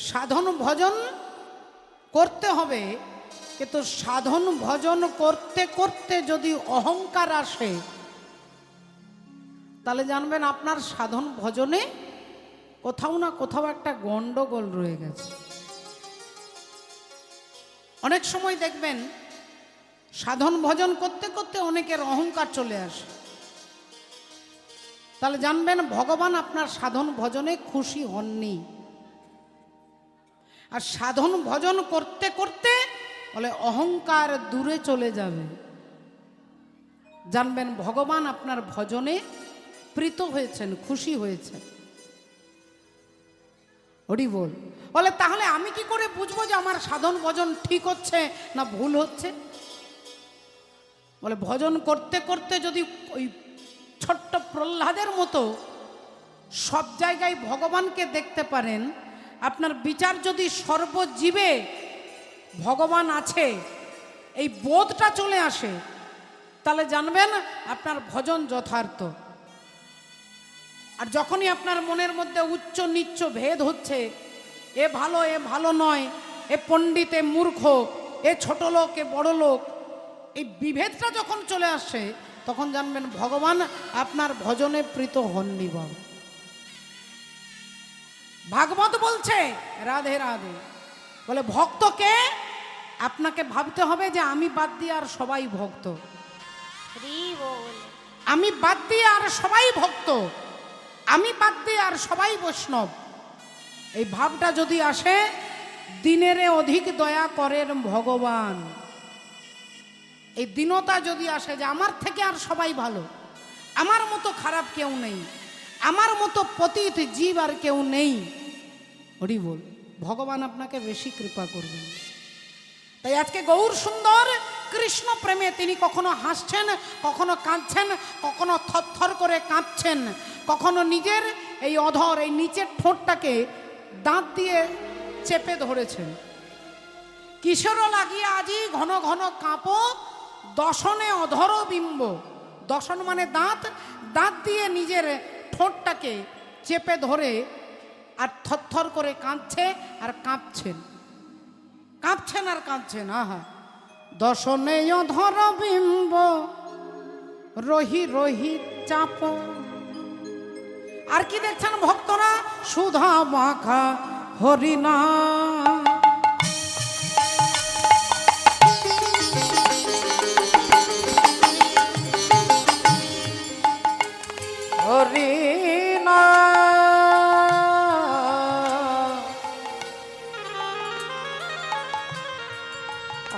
সাধন ভজন করতে হবে, কিন্তু সাধন ভজন করতে করতে যদি অহংকার আসে তাহলে জানবেন আপনার সাধন ভজনে কোথাও না কোথাও একটা গন্ডগোল রয়ে গেছে। অনেক সময় দেখবেন সাধন ভজন করতে করতে অনেকের অহংকার চলে আসে, তাহলে জানবেন ভগবান আপনার সাধন ভজনে খুশি হননি। আর সাধন ভজন করতে করতে বলে অহংকার দূরে চলে যাবে, জানবেন ভগবান আপনার ভজনে প্রীত হয়েছেন, খুশি হয়েছেন। হরি বল। বলে তাহলে আমি কি করে বুঝবো যে আমার সাধন ভজন ঠিক হচ্ছে না ভুল হচ্ছে? বলে ভজন করতে করতে যদি ওই ছোট্ট প্রহ্লাদের মতো সব জায়গায় ভগবানকে দেখতে পারেন, আপনার বিচার যদি সর্বজীবে ভগবান আছে এই বোধটা চলে আসে, তাহলে জানবেন আপনার ভজন যথার্থ। আর যখনই আপনার মনের মধ্যে উচ্চ নিচ্চ ভেদ হচ্ছে, এ ভালো নয়, এ পণ্ডিত এ মূর্খ, এ ছোট লোক এ বড় লোক, এই বিভেদটা যখন চলে আসে তখন জানবেন ভগবান আপনার ভজনে প্রীত হননি। বাবা ভাগবত বলছে রাধে রাধে, বলে ভক্তকে আপনাকে ভাবতে হবে যে আমি বাদ দিয়ে আর সবাই ভক্ত, আমি বাদ দিয়ে আর সবাই ভক্ত, আমি বাদ দিয়ে আর সবাই বৈষ্ণব। এই ভাবটা যদি আসে, দিনেরে অধিক দয়া করেন ভগবান। এই দীনতা যদি আসে যে আমার থেকে আর সবাই ভালো, আমার মতো খারাপ কেউ নেই, আমার মতো পতিত জীব আর কেউ নেই, হরি বল, ভগবান আপনাকে বেশি কৃপা করবেন। তাই আজকে গৌর সুন্দর কৃষ্ণ প্রেমে তিনি কখনো হাসছেন, কখনো কাঁদছেন, কখনো থরথর করে কাঁপছেন, কখনো নিজের এই অধর এই নিচের ঠোঁটটাকে দাঁত দিয়ে চেপে ধরেছেন। কিশোর লাগিয়ে আজি ঘন ঘন কাঁপো, দশনে অধর বিম্ব। দশন মানে দাঁত, দাঁত দিয়ে নিজের ঠোঁটটাকে চেপে ধরে আর থরথর করে কাঁদছে আর কাঁপছেন, কাঁপছেন আর কাঁদছেন। আহা, দশনে অধর বিম্ব রহি রহি চাপ। আর কি দেখছেন ভক্তরা? সুধা মাখা হরিনা, হরিনা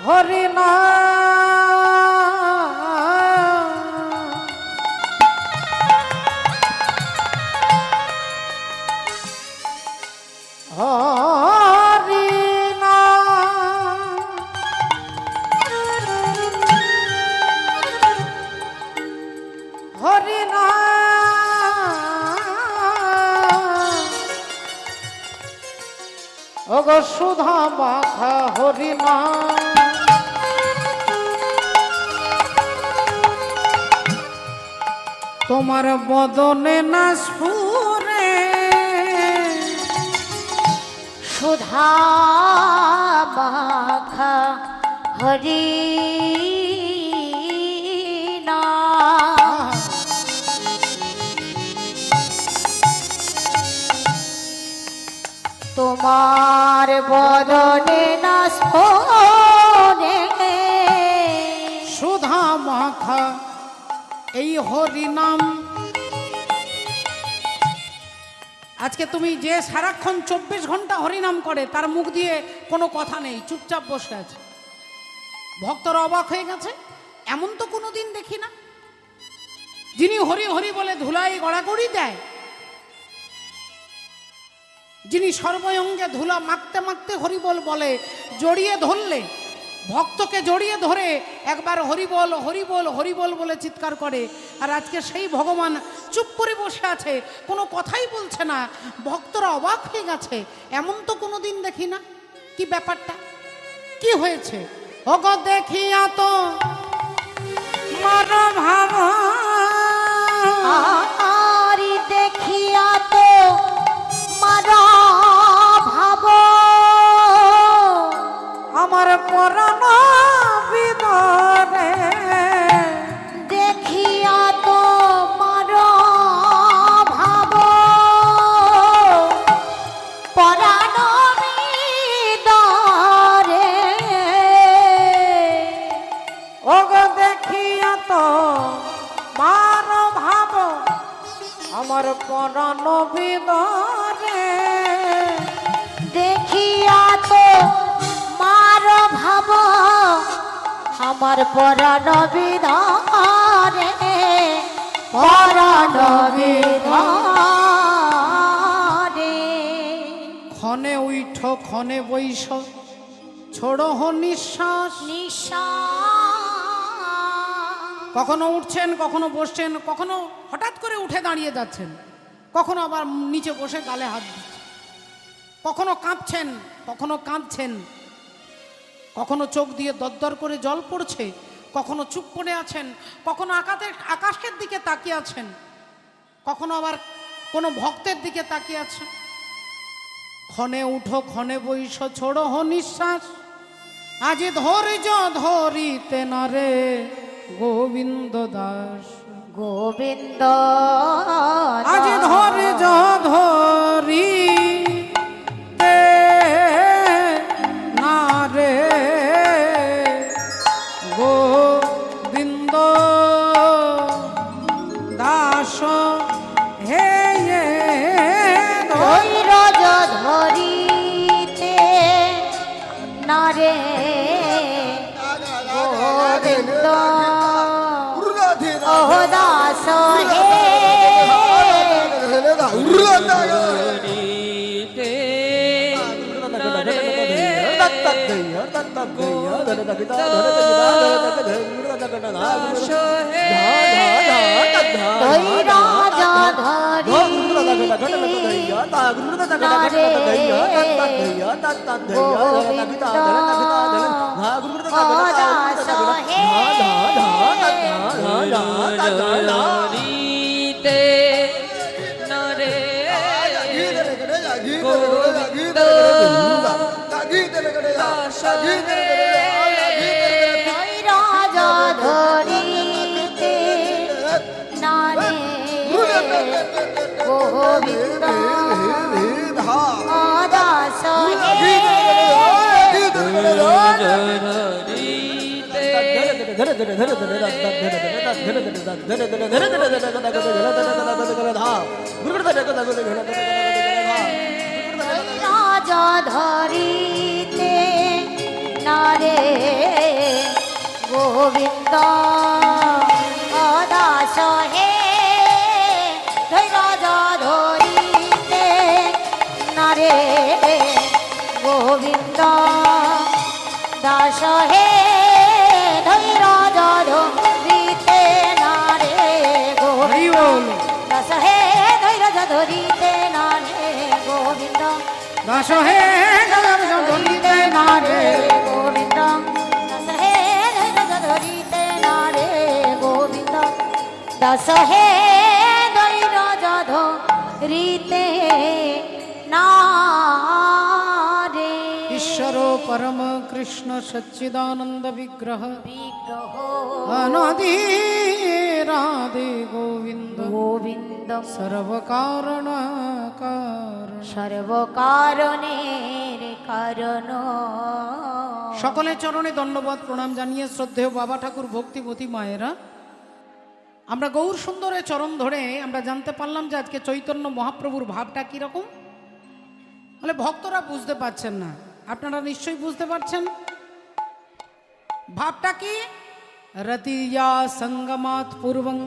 হরিনা হরিনা হরিনা ওগো সুধা মাখা হরিনা, তোমার বদনে না স্ফুরে সুধা মাখা হরিনা, তোমার বদনে না স্ফুরে সুধা মাখা এই হরিনাম। আজকে তুমি যে সারাক্ষণ 24 ঘন্টা হরিনাম করে তার মুখ দিয়ে কোনো কথা নেই, চুপচাপ বসে আছে। ভক্তরা অবাক হয়ে গেছে, এমন তো কোনো দিন দেখি না যিনি হরি হরি বলে ধুলাই গড়াগড়ি দেয়, যিনি সর্বঙ্গে ধুলা মাখতে মাখতে হরিবল বলে, জড়িয়ে ধরলে ভক্তকে জড়িয়ে ধরে একবার হরিবল হরিবল হরিবল বলে চিৎকার করে। আর আজকে সেই ভগবান চুপ করে বসে আছে, কোনো কথাই বলছে না। ভক্তরা অবাক হয়ে গেছে, এমন তো কোনো দিন দেখি না। কি ব্যাপারটা, কি হয়েছে? ওগো দেখিয়া তো মর ভাব, আর দেখিয়া তো মর ভাব, নবিদরে দেখিয়া তো মার ভাব আমার পরাণ বিধারে পরাণ বিধারে ক্ষণে উইঠ ক্ষণে বৈশ ছোড়ো নিঃশ্বাস। কখনো উঠছেন, কখনো বসছেন, কখনো হঠাৎ করে উঠে দাঁড়িয়ে যাচ্ছেন, কখনো আবার নিচে বসে গালে হাত দিচ্ছেন, কখনো কাঁপছেন, কখনো কাঁদছেন, কখনো চোখ দিয়ে দরদর করে জল পড়ছে, কখনো চুপ করে আছেন, কখনো আকাশের দিকে তাকিয়ে আছেন, কখনো আবার কোনো ভক্তের দিকে তাকিয়ে আছেন। ক্ষণে উঠো ক্ষণে বৈশ ছোড়ো নিঃশ্বাস, আজি ধৈর্য ধরিতে না রে গোবিন্দ দাস। গোবিন্দ আজি ধৈর্য ধরিতে না রে গোবিন্দ দাস। হে ধৈর্য ধরিতে না রে গোবিন্দ ও দাস হে গোবিন্দ দাস হে রাজা ধরিতে না রে গোবিন্দ দাস হে রাজা ধরিতে না রে গোবিন্দ দাস হে রাজা ধরিতে না রে গোবিন্দ দাস হে রাজা ধরিতে না রে গোবিন্দ দাস হে ধরিতে না রে গোবিন্দ দাস হে রাজা ধরিতে না রে গোবিন্দ দাস হে রাজা ধরিতে না রে। ঈশ্বর পরম কৃষ্ণ সচ্চিদানন্দ বিগ্রহ বিগ্রহ অনাদি রাধে গোবিন্দ গোবিন্দ সর্বকারণ কারণ। সর্বকারণের কারণ। সকলের চরণে ধন্যবাদ প্রণাম জানিয়ে শ্রদ্ধেয় বাবা ঠাকুর ভক্তিবতী মায়েরা, আমরা গৌর সুন্দরের চরণ ধরে আমরা জানতে পারলাম যে আজকে চৈতন্য মহাপ্রভুর ভাবটা কিরকম। বলে ভক্তরা বুঝতে পারছেন না, আপনারা নিশ্চয়ই বুঝতে পারছেন ভাবটা কি। রতিয়া সঙ্গমাত পূর্বং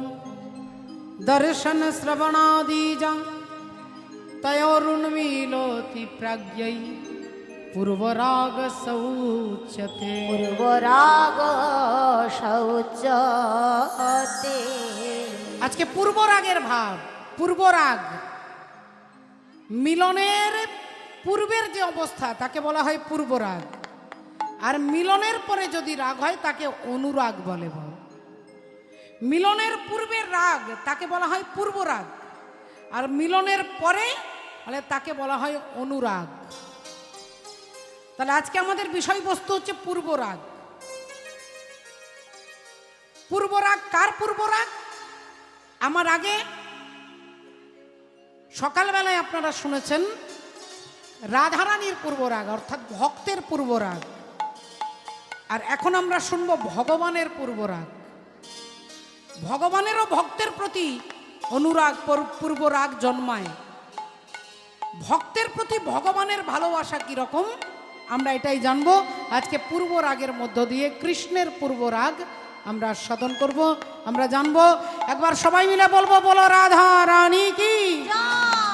দর্শন শ্রবণাদিজা তয়োরুন্মিলোতি প্রাজ্ঞৈ পূর্বরাগ সৌচ্যতে। পূর্বরাগ শৌচতে। আজকে পূর্বরাগের ভাব, পূর্বরাগ মিলনের পূর্বের যে অবস্থা তাকে বলা হয় পূর্বরাগ, আর মিলনের পরে যদি রাগ হয় তাকে অনুরাগ বলে। মিলনের পূর্বের রাগ তাকে বলা হয় পূর্বরাগ, আর মিলনের পরে বলে তাকে বলা হয় অনুরাগ। তাহলে আজকে আমাদের বিষয়বস্তু হচ্ছে পূর্বরাগ। পূর্বরাগ কার পূর্বরাগ? আমার আগে সকালবেলায় আপনারা শুনেছেন রাধারানীর পূর্বরাগ অর্থাৎ ভক্তের পূর্বরাগ, আর এখন আমরা শুনব ভগবানের পূর্বরাগ। ভগবানেরও ভক্তের প্রতি অনুরাগ পূর্বরাগ জন্মায়। ভক্তের প্রতি ভগবানের ভালোবাসা কিরকম আমরা এটাই জানবো আজকে পূর্ব রাগের মধ্য দিয়ে। কৃষ্ণের পূর্ব রাগ আমরা আস্বাদন করব, আমরা জানবো। একবার সবাই মিলে বলবো, বলো রাধা রানী কি,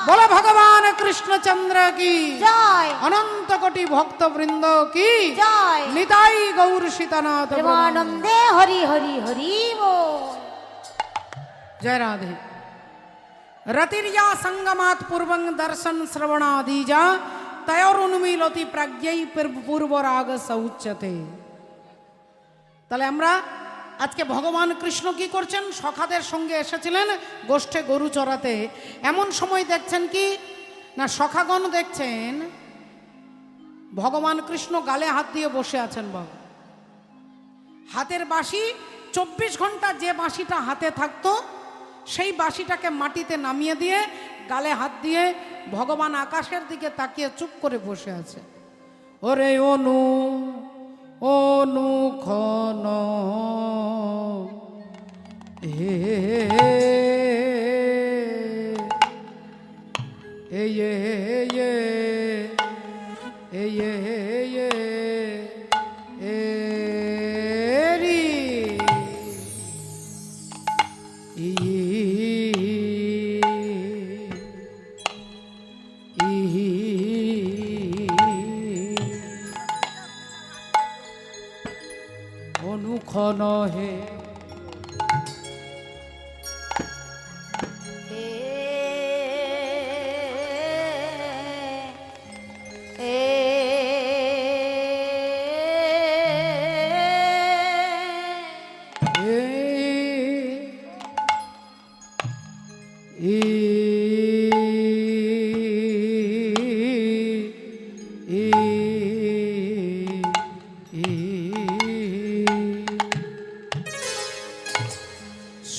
বলো ভগবান কৃষ্ণচন্দ্র কি জয়, অনন্ত কোটি ভক্তবৃন্দ কি জয়, নিতাই গৌর সীতানাথ প্রেমানন্দে হরি হরি হরি বল। जय राधे। रतिर्या संगमात् पूर्वं दर्शन श्रवणादिजा तयोरुन्मीलति प्राज्ञै पूर्वराग सौच्यते। তাহলে আমরা আজকে ভগবান কৃষ্ণ কি করছেন, সখাদের সঙ্গে এসেছিলেন গোষ্ঠে গরু চড়াতে। এমন সময় দেখছেন কি না, সখাগণ দেখছেন ভগবান কৃষ্ণ গালে হাত দিয়ে বসে আছেন। বাবা হাতের বাঁশি 24 ঘন্টা যে বাঁশিটা হাতে থাকতো সেই বাঁশিটাকে মাটিতে নামিয়ে দিয়ে গালে হাত দিয়ে ভগবান আকাশের দিকে তাকিয়ে চুপ করে বসে আছে। ওরে অনু অনুক্ষণ হে অনুক্ষণ হে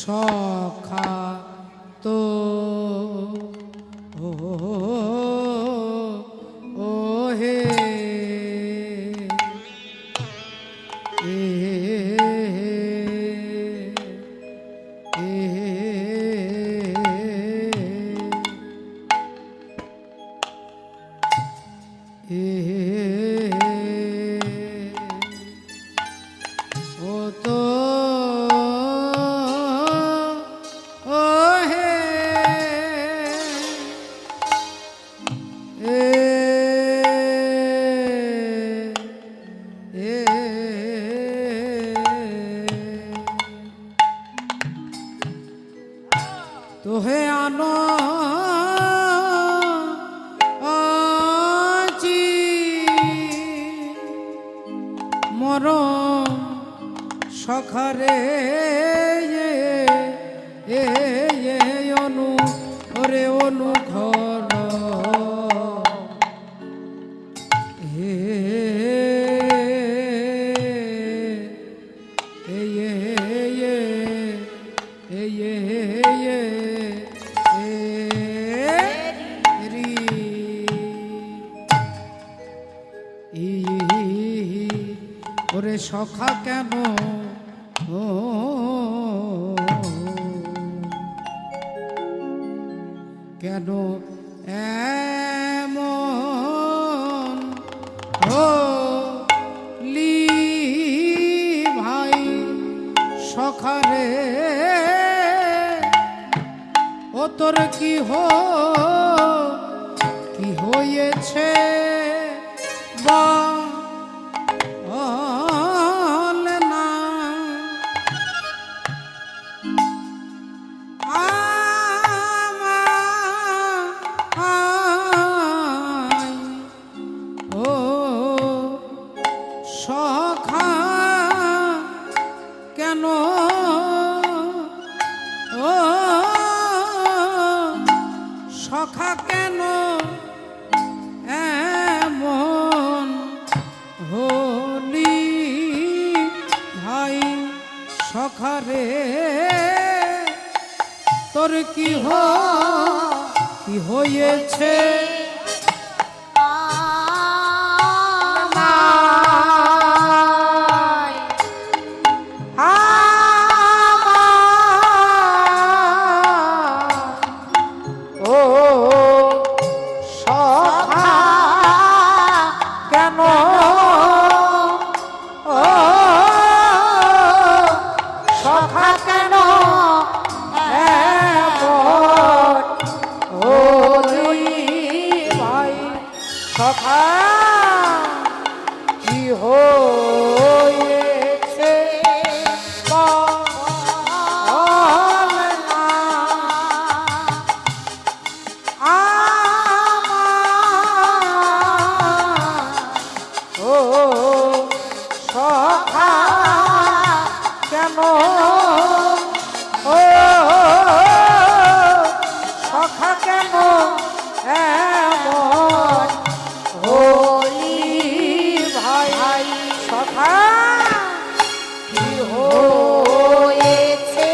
সখা তো ও হে ও তো তোহে আনো আজি মর সখারে অনু ওরে অনুঘর হে ওরে সখা কেন কেন এমন হলি ভাই সখারে ও তোর কি হয়েছে বা সখা কেন এমন হলি ভাই সখারে তোর কি হয়েছে কেন ও সখা কেন এমন হলি ভাই সখা কি হয়েছে বল না আমার ও সখা কেন ও সখা কেন এমন হলি ভাই সখা কি হয়েছে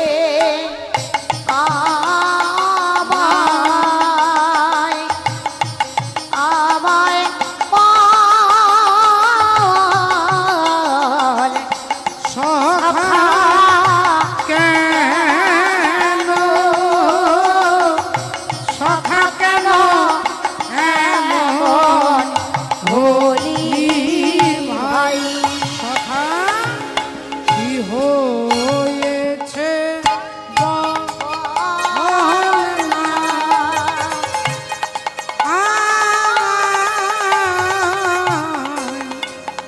আমায় আমায় বল সখা কেন সখা কেন এমন হলি ভাই সখা কি হয়েছে বল না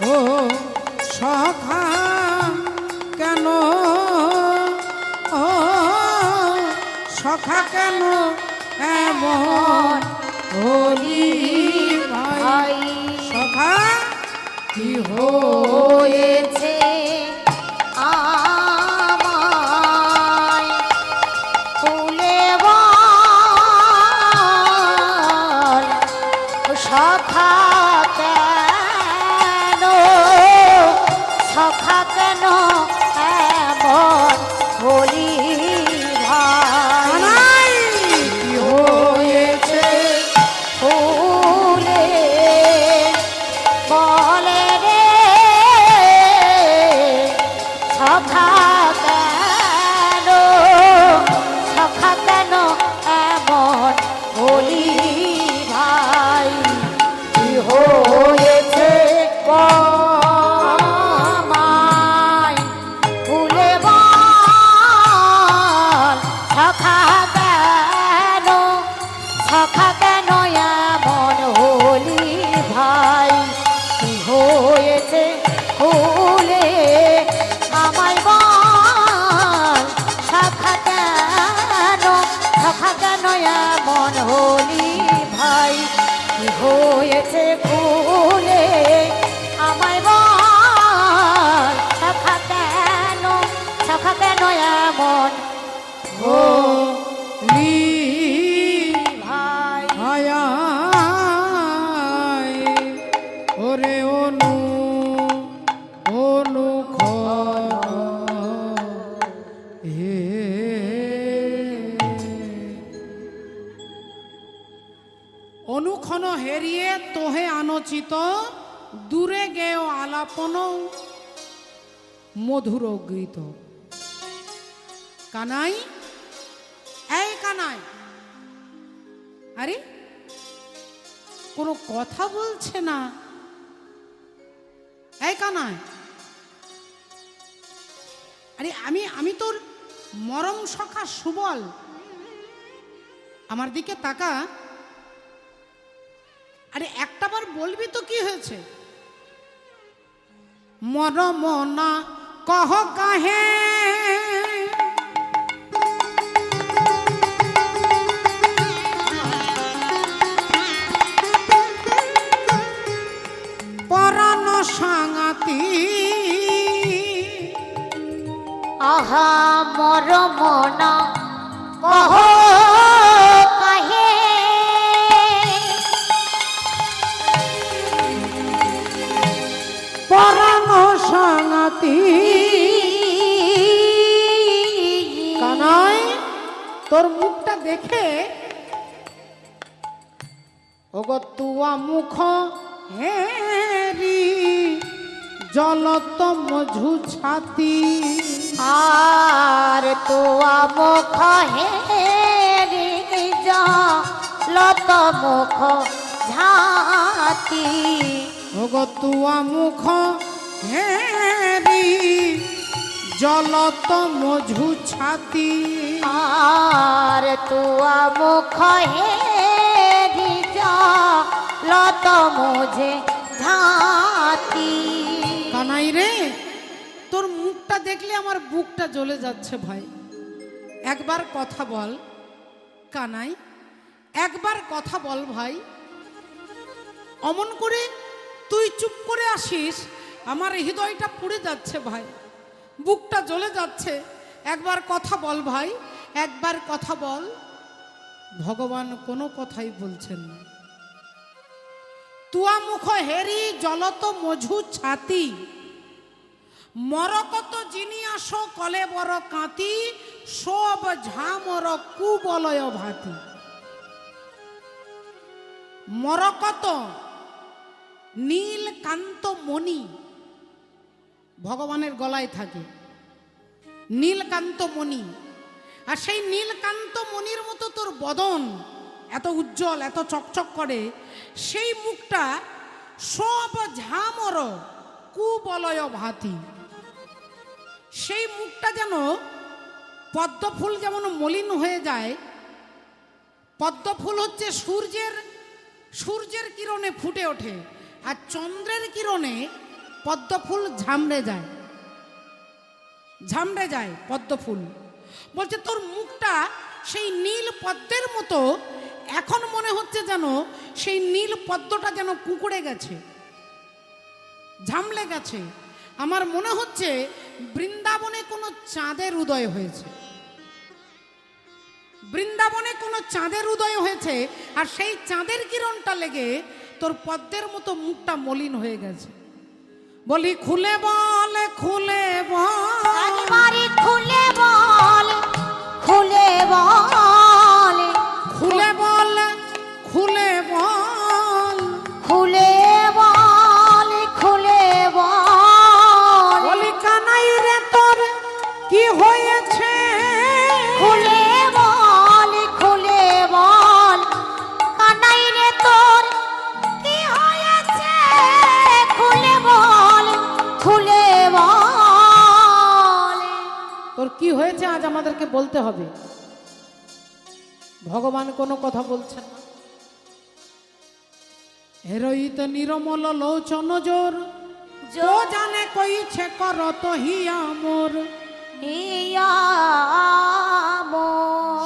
ও সখা কেন ও সখা কেন এমন হলি ভাই সখা কি হয়েছে আমায় ফুলে বল সখা কেন সখা কেন এমন হলি ভাই কানাই কি হয়েছে ফুলে বলে রে সখা কেন সখা কেন এমন হলি ভাই কি হয়েছে আমায় ফুলে বল সখা কেন সখা কেন এমন হলি ভাই কি হয়েছে ফুলে আমায় বল সখা কেন সখা কেন এমন হলি ভাই কি হয়েছে ফুলে আমায় বল সখা কেন এমন হলি ভাই হায় ওরে অনু হে অনুক্ষণ হেরিয়ে তোহে আনচিত দূরে গেও আলাপন মধুর গীত কানাই এই কানাই আরে কোনো কথা বলছে না এই কানাই আরে আমি তোর মরম সখা সুবল আমার দিকে তাকা আরে একটাবার বলবি তো কি হয়েছে মরম না কহ কাহে পরাণ সাঙাতি আহা মরমনা কহ কাহে পরাণ সাঙাতি কানাই তোর মুখটা দেখে ওগো তুয়া মুখ হেরি জলত মঝু ছাতি আর তোয়া মুখ হেরি লত মুখ ঝাতি ওগো তুয়া মুখ হেরি জলত মঝু ছাতি আর তুয়া মুখ হেরি লত মুঝে ঝাতি। কানাই রে, তোর মুখটা দেখলে আমার বুকটা জ্বলে যাচ্ছে ভাই। একবার কথা বল কানাই, একবার কথা বল ভাই। অমন করে তুই চুপ করে আসিস, আমার হৃদয়টা পুড়ে যাচ্ছে ভাই, বুকটা জ্বলে যাচ্ছে। একবার কথা বল ভাই, একবার কথা বল। ভগবান কোনো কথাই বলছেন না। তুয়া মুখ হেরি জলত মঝু ছাতি মরকত যিনি আসো কলে বড় কাঁতি সব ঝামর কুবলয় ভাতি। মরকত নীলকান্ত মণি ভগবানের গলায় থাকে, নীলকান্ত মণি। আর সেই নীলকান্ত মণির মতো তোর বদন এত উজ্জ্বল, এত চকচক করে। সেই মুখটা সব ঝামর কুবলয় ভাতি। সেই মুখটা যেন পদ্মফুল যেমন মলিন হয়ে যায়। পদ্মফুল হচ্ছে সূর্যের কিরণে ফুটে ওঠে, আর চন্দ্রের কিরণে পদ্মফুল ঝামড়ে যায়, ঝামড়ে যায় পদ্মফুল। বলছে তোর মুখটা সেই নীল পদ্মের মতো। এখন মনে হচ্ছে যেন সেই নীল পদ্মটা যেন কুঁকড়ে গেছে, ঝামলে গেছে। আমার মনে হচ্ছে বৃন্দাবনে কোনো চাঁদের উদয় হয়েছে, বৃন্দাবনে কোনো চাঁদের উদয় হয়েছে। আর সেই চাঁদের কিরণটা লেগে তোর পদ্মের মতো মুখটা মলিন হয়ে গেছে। বলি খুলে বল, খুলে বল, খুলে বল, খুলে বল, খুলে বল, খুলে বল, খুলে বল, খুলে বল। বলি কানাই রে তোর কি হয়েছে? খুলে বল, খুলে বল, কানাই রে তোর কি হয়েছে? খুলে বল, খুলে বল। তোর কি হয়েছে আজ আমাদেরকে বলতে হবে। ভগবান কোনো কথা বলছেন না। হেরোইত নিরমল লোচন জোর जो जाने कोई छे करो तो हिया मोर।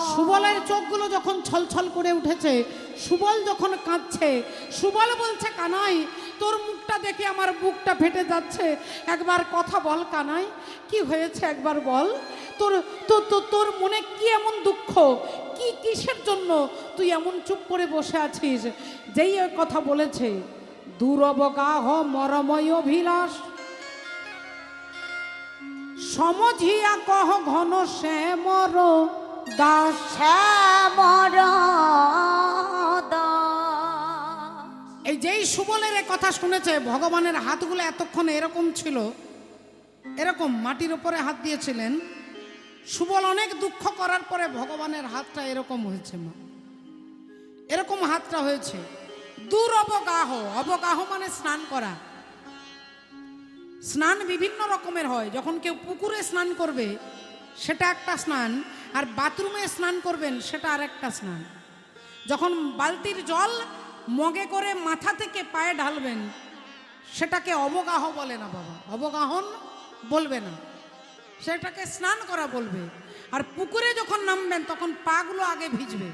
সুবলের চোখগুলো যখন ছলছল করে উঠেছে, সুবল যখন কাঁদছে, সুবল বলছে কানাই তোর মুখটা দেখে আমার বুকটা ফেটে যাচ্ছে। একবার কথা বল কানাই, কি হয়েছে একবার বল। তোর তোর মনে কি এমন দুঃখ, কি কিসের জন্য তুই এমন চুপ করে বসে আছিস? যেই কথা বলেছে দুরবগাহ মরময় অভিলাষ সমঝিয়া কহ ঘন শ্যামর দাস। শ্যামর এই যেই সুবলের কথা শুনেছে, ভগবানের হাতগুলো এতক্ষণ এরকম ছিল, এরকম মাটির উপরে হাত দিয়েছিলেন। সুবল অনেক দুঃখ করার পরে ভগবানের হাতটা এরকম হয়েছে, মা এরকম হাতটা হয়েছে। দূর অবগাহ, অবগাহ মানে স্নান করা। স্নান বিভিন্ন রকমের হয়। যখন কেউ পুকুরে স্নান করবে সেটা একটা স্নান, আর বাথরুমে স্নান করবেন সেটা আর একটা স্নান। যখন বালতির জল মগে করে মাথা থেকে পায়ে ঢালবেন সেটাকে অবগাহ বলে না বাবা, অবগাহন বলবে না, সেটাকে স্নান করা বলবে। আর পুকুরে যখন নামবেন তখন পাগুলো আগে ভিজবে,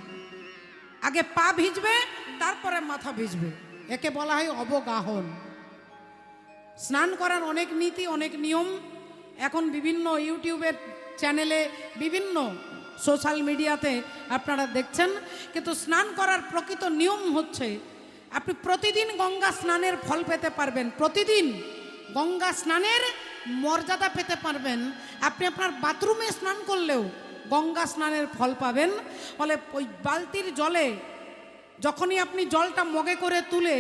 আগে পা ভিজবে তারপরে মাথা ভিজবে, একে বলা হয় অবগাহন। স্নান করার অনেক নীতি, অনেক নিয়ম এখন বিভিন্ন ইউটিউবের চ্যানেলে, বিভিন্ন সোশ্যাল মিডিয়াতে আপনারা দেখছেন। কিন্তু স্নান করার প্রকৃত নিয়ম হচ্ছে আপনি প্রতিদিন গঙ্গা স্নানের ফল পেতে পারবেন, প্রতিদিন গঙ্গা স্নানের মর্যাদা পেতে পারবেন। আপনি আপনার বাথরুমে স্নান করলেও গঙ্গা স্নানের ফল পাবেন। ফলে ওই বালতির জলে যখনই আপনি জলটা মগে করে তুলে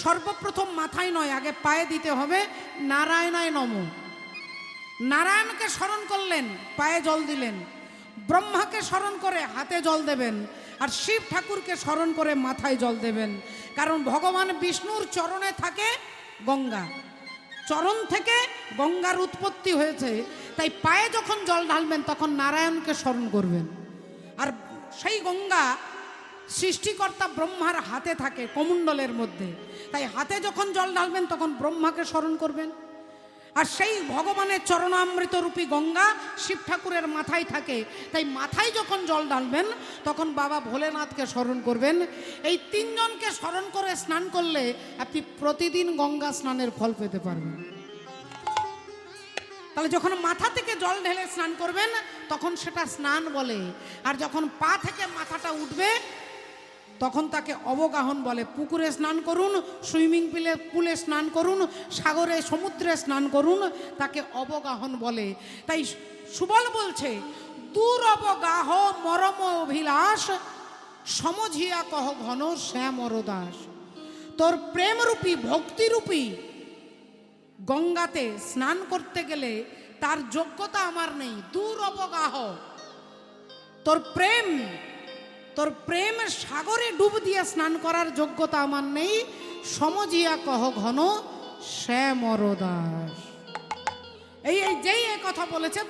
সর্বপ্রথম মাথায় নয়, আগে পায়ে দিতে হবে নারায়ণায় নমঃ। নারায়ণকে স্মরণ করলেন, পায়ে জল দিলেন। ব্রহ্মাকে স্মরণ করে হাতে জল দেবেন, আর শিব ঠাকুরকে স্মরণ করে মাথায় জল দেবেন। কারণ ভগবান বিষ্ণুর চরণে থাকে গঙ্গা, চরণ থেকে গঙ্গার উৎপত্তি হয়েছে। তাই পায়ে যখন জল ঢালবেন তখন নারায়ণকে স্মরণ করবেন। আর সেই গঙ্গা সৃষ্টিকর্তা ব্রহ্মার হাতে থাকে, কমণ্ডলের মধ্যে। তাই হাতে যখন জল ঢালবেন তখন ব্রহ্মাকে স্মরণ করবেন। আর সেই ভগবানের চরণামৃত রূপী গঙ্গা শিব ঠাকুরের মাথায় থাকে। তাই মাথায় যখন জল ঢালবেন তখন বাবা ভোলেনাথকে স্মরণ করবেন। এই তিনজনকে স্মরণ করে স্নান করলে আপনি প্রতিদিন গঙ্গা স্নানের ফল পেতে পারবেন। তাহলে যখন মাথা থেকে জল ঢেলে স্নান করবেন তখন সেটা স্নান বলে। আর যখন পা থেকে মাথাটা উঠবে তখন তাকে অবগাহন বলে। পুকুরে স্নান করুন, সুইমিং পুলে স্নান করুন, সাগরে সমুদ্রে স্নান করুন, তাকে অবগাহন বলে। তাই সুবল বলছে, দূর অবগাহ মরম অভিলাষ, সমঝিয়া কহ ঘন শ্যামর দাস। তোর প্রেমরূপী ভক্তিরূপী গঙ্গাতে স্নান করতে গেলে তার যোগ্যতা আমার নেই। দূর অবগাহ, তোর প্রেম সাগরে ডুব দিয়ে স্নান করার যোগ্যতা আমার নেই। সমঝিয়া কহ ঘন শ্যামর দাস। যেই এ কথা বলেছে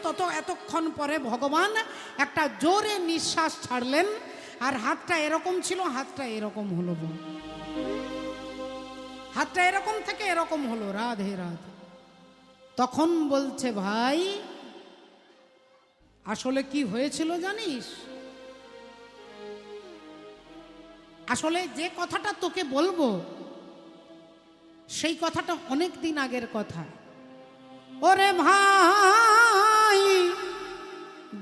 এতক্ষণ পরে ভগবান একটা জোরে নিঃশ্বাস ছাড়লেন। আর হাতটা এরকম ছিল, হাতটা এরকম হলো, হাতটা এরকম থেকে এরকম হলো। রাধে রাধে। তখন বলছে, ভাই আসলে কি হয়েছিল জানিস? আসলে যে কথাটা তোকে বলবো সেই কথাটা অনেক দিন আগের কথা। ওরে ভাই,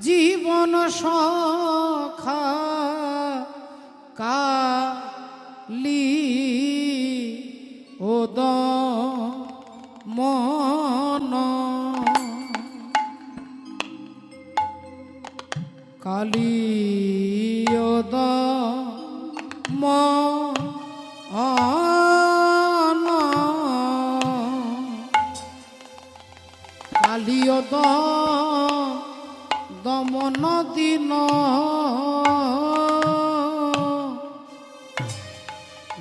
জীবন সখা কালি ওদ মন, কালি ওদ মন, কালিও দমন দিন,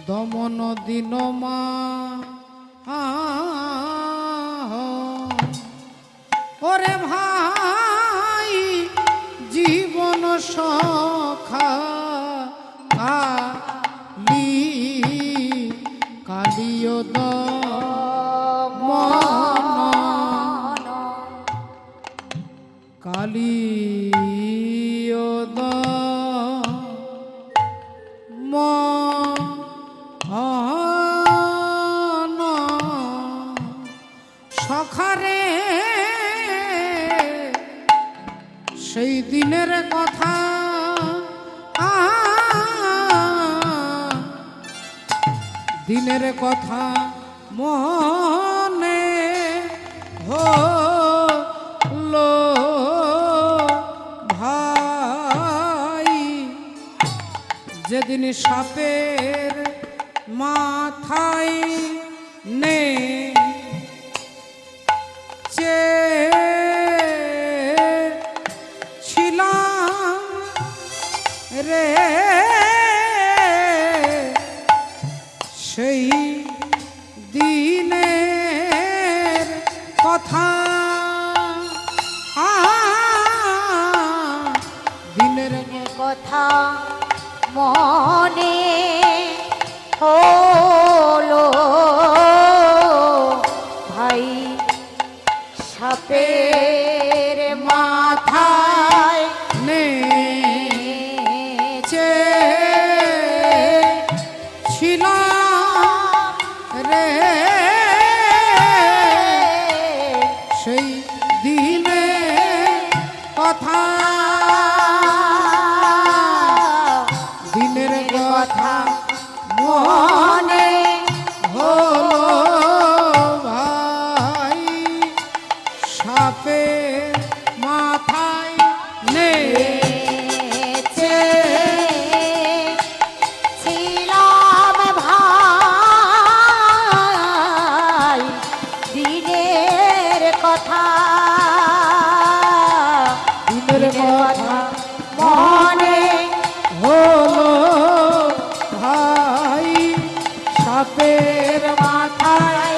দমন দিন মা। ওরে ভাই, জীবন সখা কালি, কালিও দমন, কালিও দমন। সখারে সেই দিনের কথা দিনের কথা মনে হলো ভাই, যেদিন সাপের মাথায় নে ছিলাম রে, সেই দিনের কথা, দিনের কথা মনে হলো ভাই, সাপের মাথায় নেচে ছিলাম রে, সেই দিনে কথা, দিনের কথা মনে হলো ভাই, সাপের মাথায় নেচে ছিলাম ভাই, দিনের কথা, দিনের কথা মনে হলো ভাই, সাপের মাথায়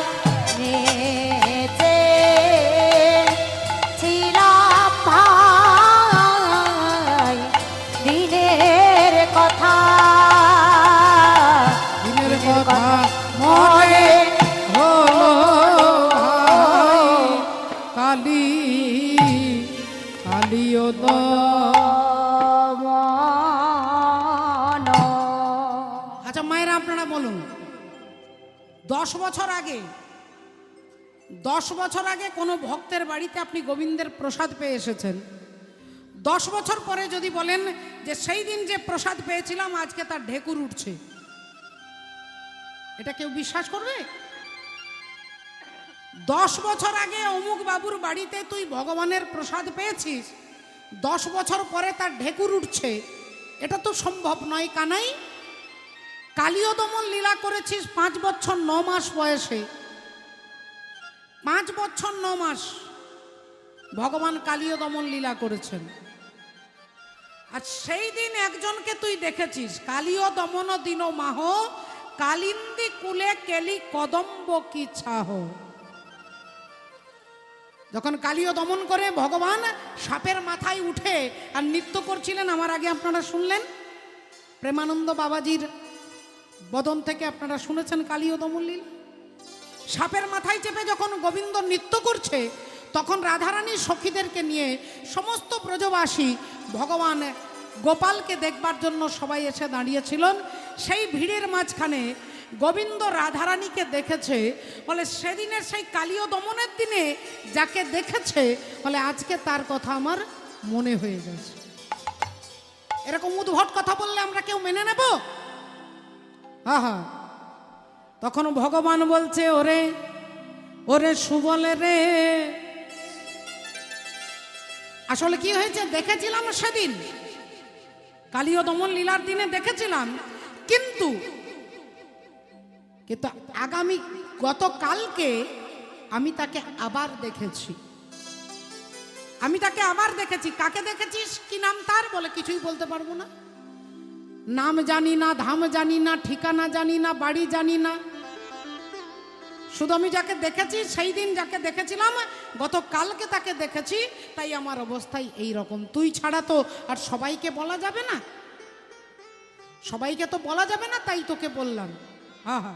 10 বছর আগে কোনো ভক্তের বাড়িতে আপনি গোবিন্দের প্রসাদ পেয়ে এসেছেন, 10 বছর পরে যদি বলেন যে সেই দিন যে প্রসাদ পেয়েছিলাম আজকে তার ঢেকুর উঠছে, এটা কেউ বিশ্বাস করবে? 10 বছর আগে অমুক বাবুর বাড়িতে তুই ভগবানের প্রসাদ পেয়েছিস, 10 বছর পরে তার ঢেকুর উঠছে, এটা তো সম্ভব নয়। কানাই, কালীয় দমন লীলা করেছিস 5 বছর 9 মাস বয়সে, 5 বছর 9 মাস ভগবান কালীয় দমন লীলা করেছেন। আর সেই দিন একজনকে তুই দেখেছিস, কালীয় দমন দিন মাহ কালিন্দি কুলে কেলি কদম্ব কি ছাহ। যখন কালীয় দমন করে ভগবান সাপের মাথায় উঠে আর নৃত্য করছিলেন, আমার আগে আপনারা শুনলেন, প্রেমানন্দ বাবাজির বদন থেকে আপনারা শুনেছেন কালীয় দমন লীলা। সাপের মাথায় চেপে যখন গোবিন্দ নৃত্য করছে, তখন রাধারানী সখীদেরকে নিয়ে সমস্ত ব্রজবাসী ভগবান গোপালকে দেখবার জন্য সবাই এসে দাঁড়িয়েছিলেন। সেই ভিড়ের মাঝখানে গোবিন্দ রাধারানীকে দেখেছে, বলে সেদিনের সেই কালীয় দমনের দিনে যাকে দেখেছে, বলে আজকে তার কথা আমার মনে হয়ে গেছে। এরকম উদ্ভট কথা বললে আমরা কেউ মেনে নেব? হ্যাঁ, তখন ভগবান বলছে, ওরে ওরে সুবলে রে, আসলে কি হয়েছে দেখেছিলাম সেদিন, কালীয় দমন লীলার দিনে দেখেছিলাম, কিন্তু আগামী গতকালকে আমি তাকে আবার দেখেছি, আমি তাকে আবার দেখেছি। কাকে দেখেছিস, কি নাম তার? বলে কিছুই বলতে পারবো না, নাম জানি না, ধাম জানি না, ঠিকানা জানি না, বাড়ি জানি না, শুধু আমি যাকে দেখেছি সেই দিন যাকে দেখেছিলাম, গতকালকে তাকে দেখেছি, তাই আমার অবস্থাই এই রকম। তুই ছাড়া তো আর সবাইকে বলা যাবে না, সবাইকে তো বলা যাবে না, তাই তোকে বললাম। হ্যাঁ,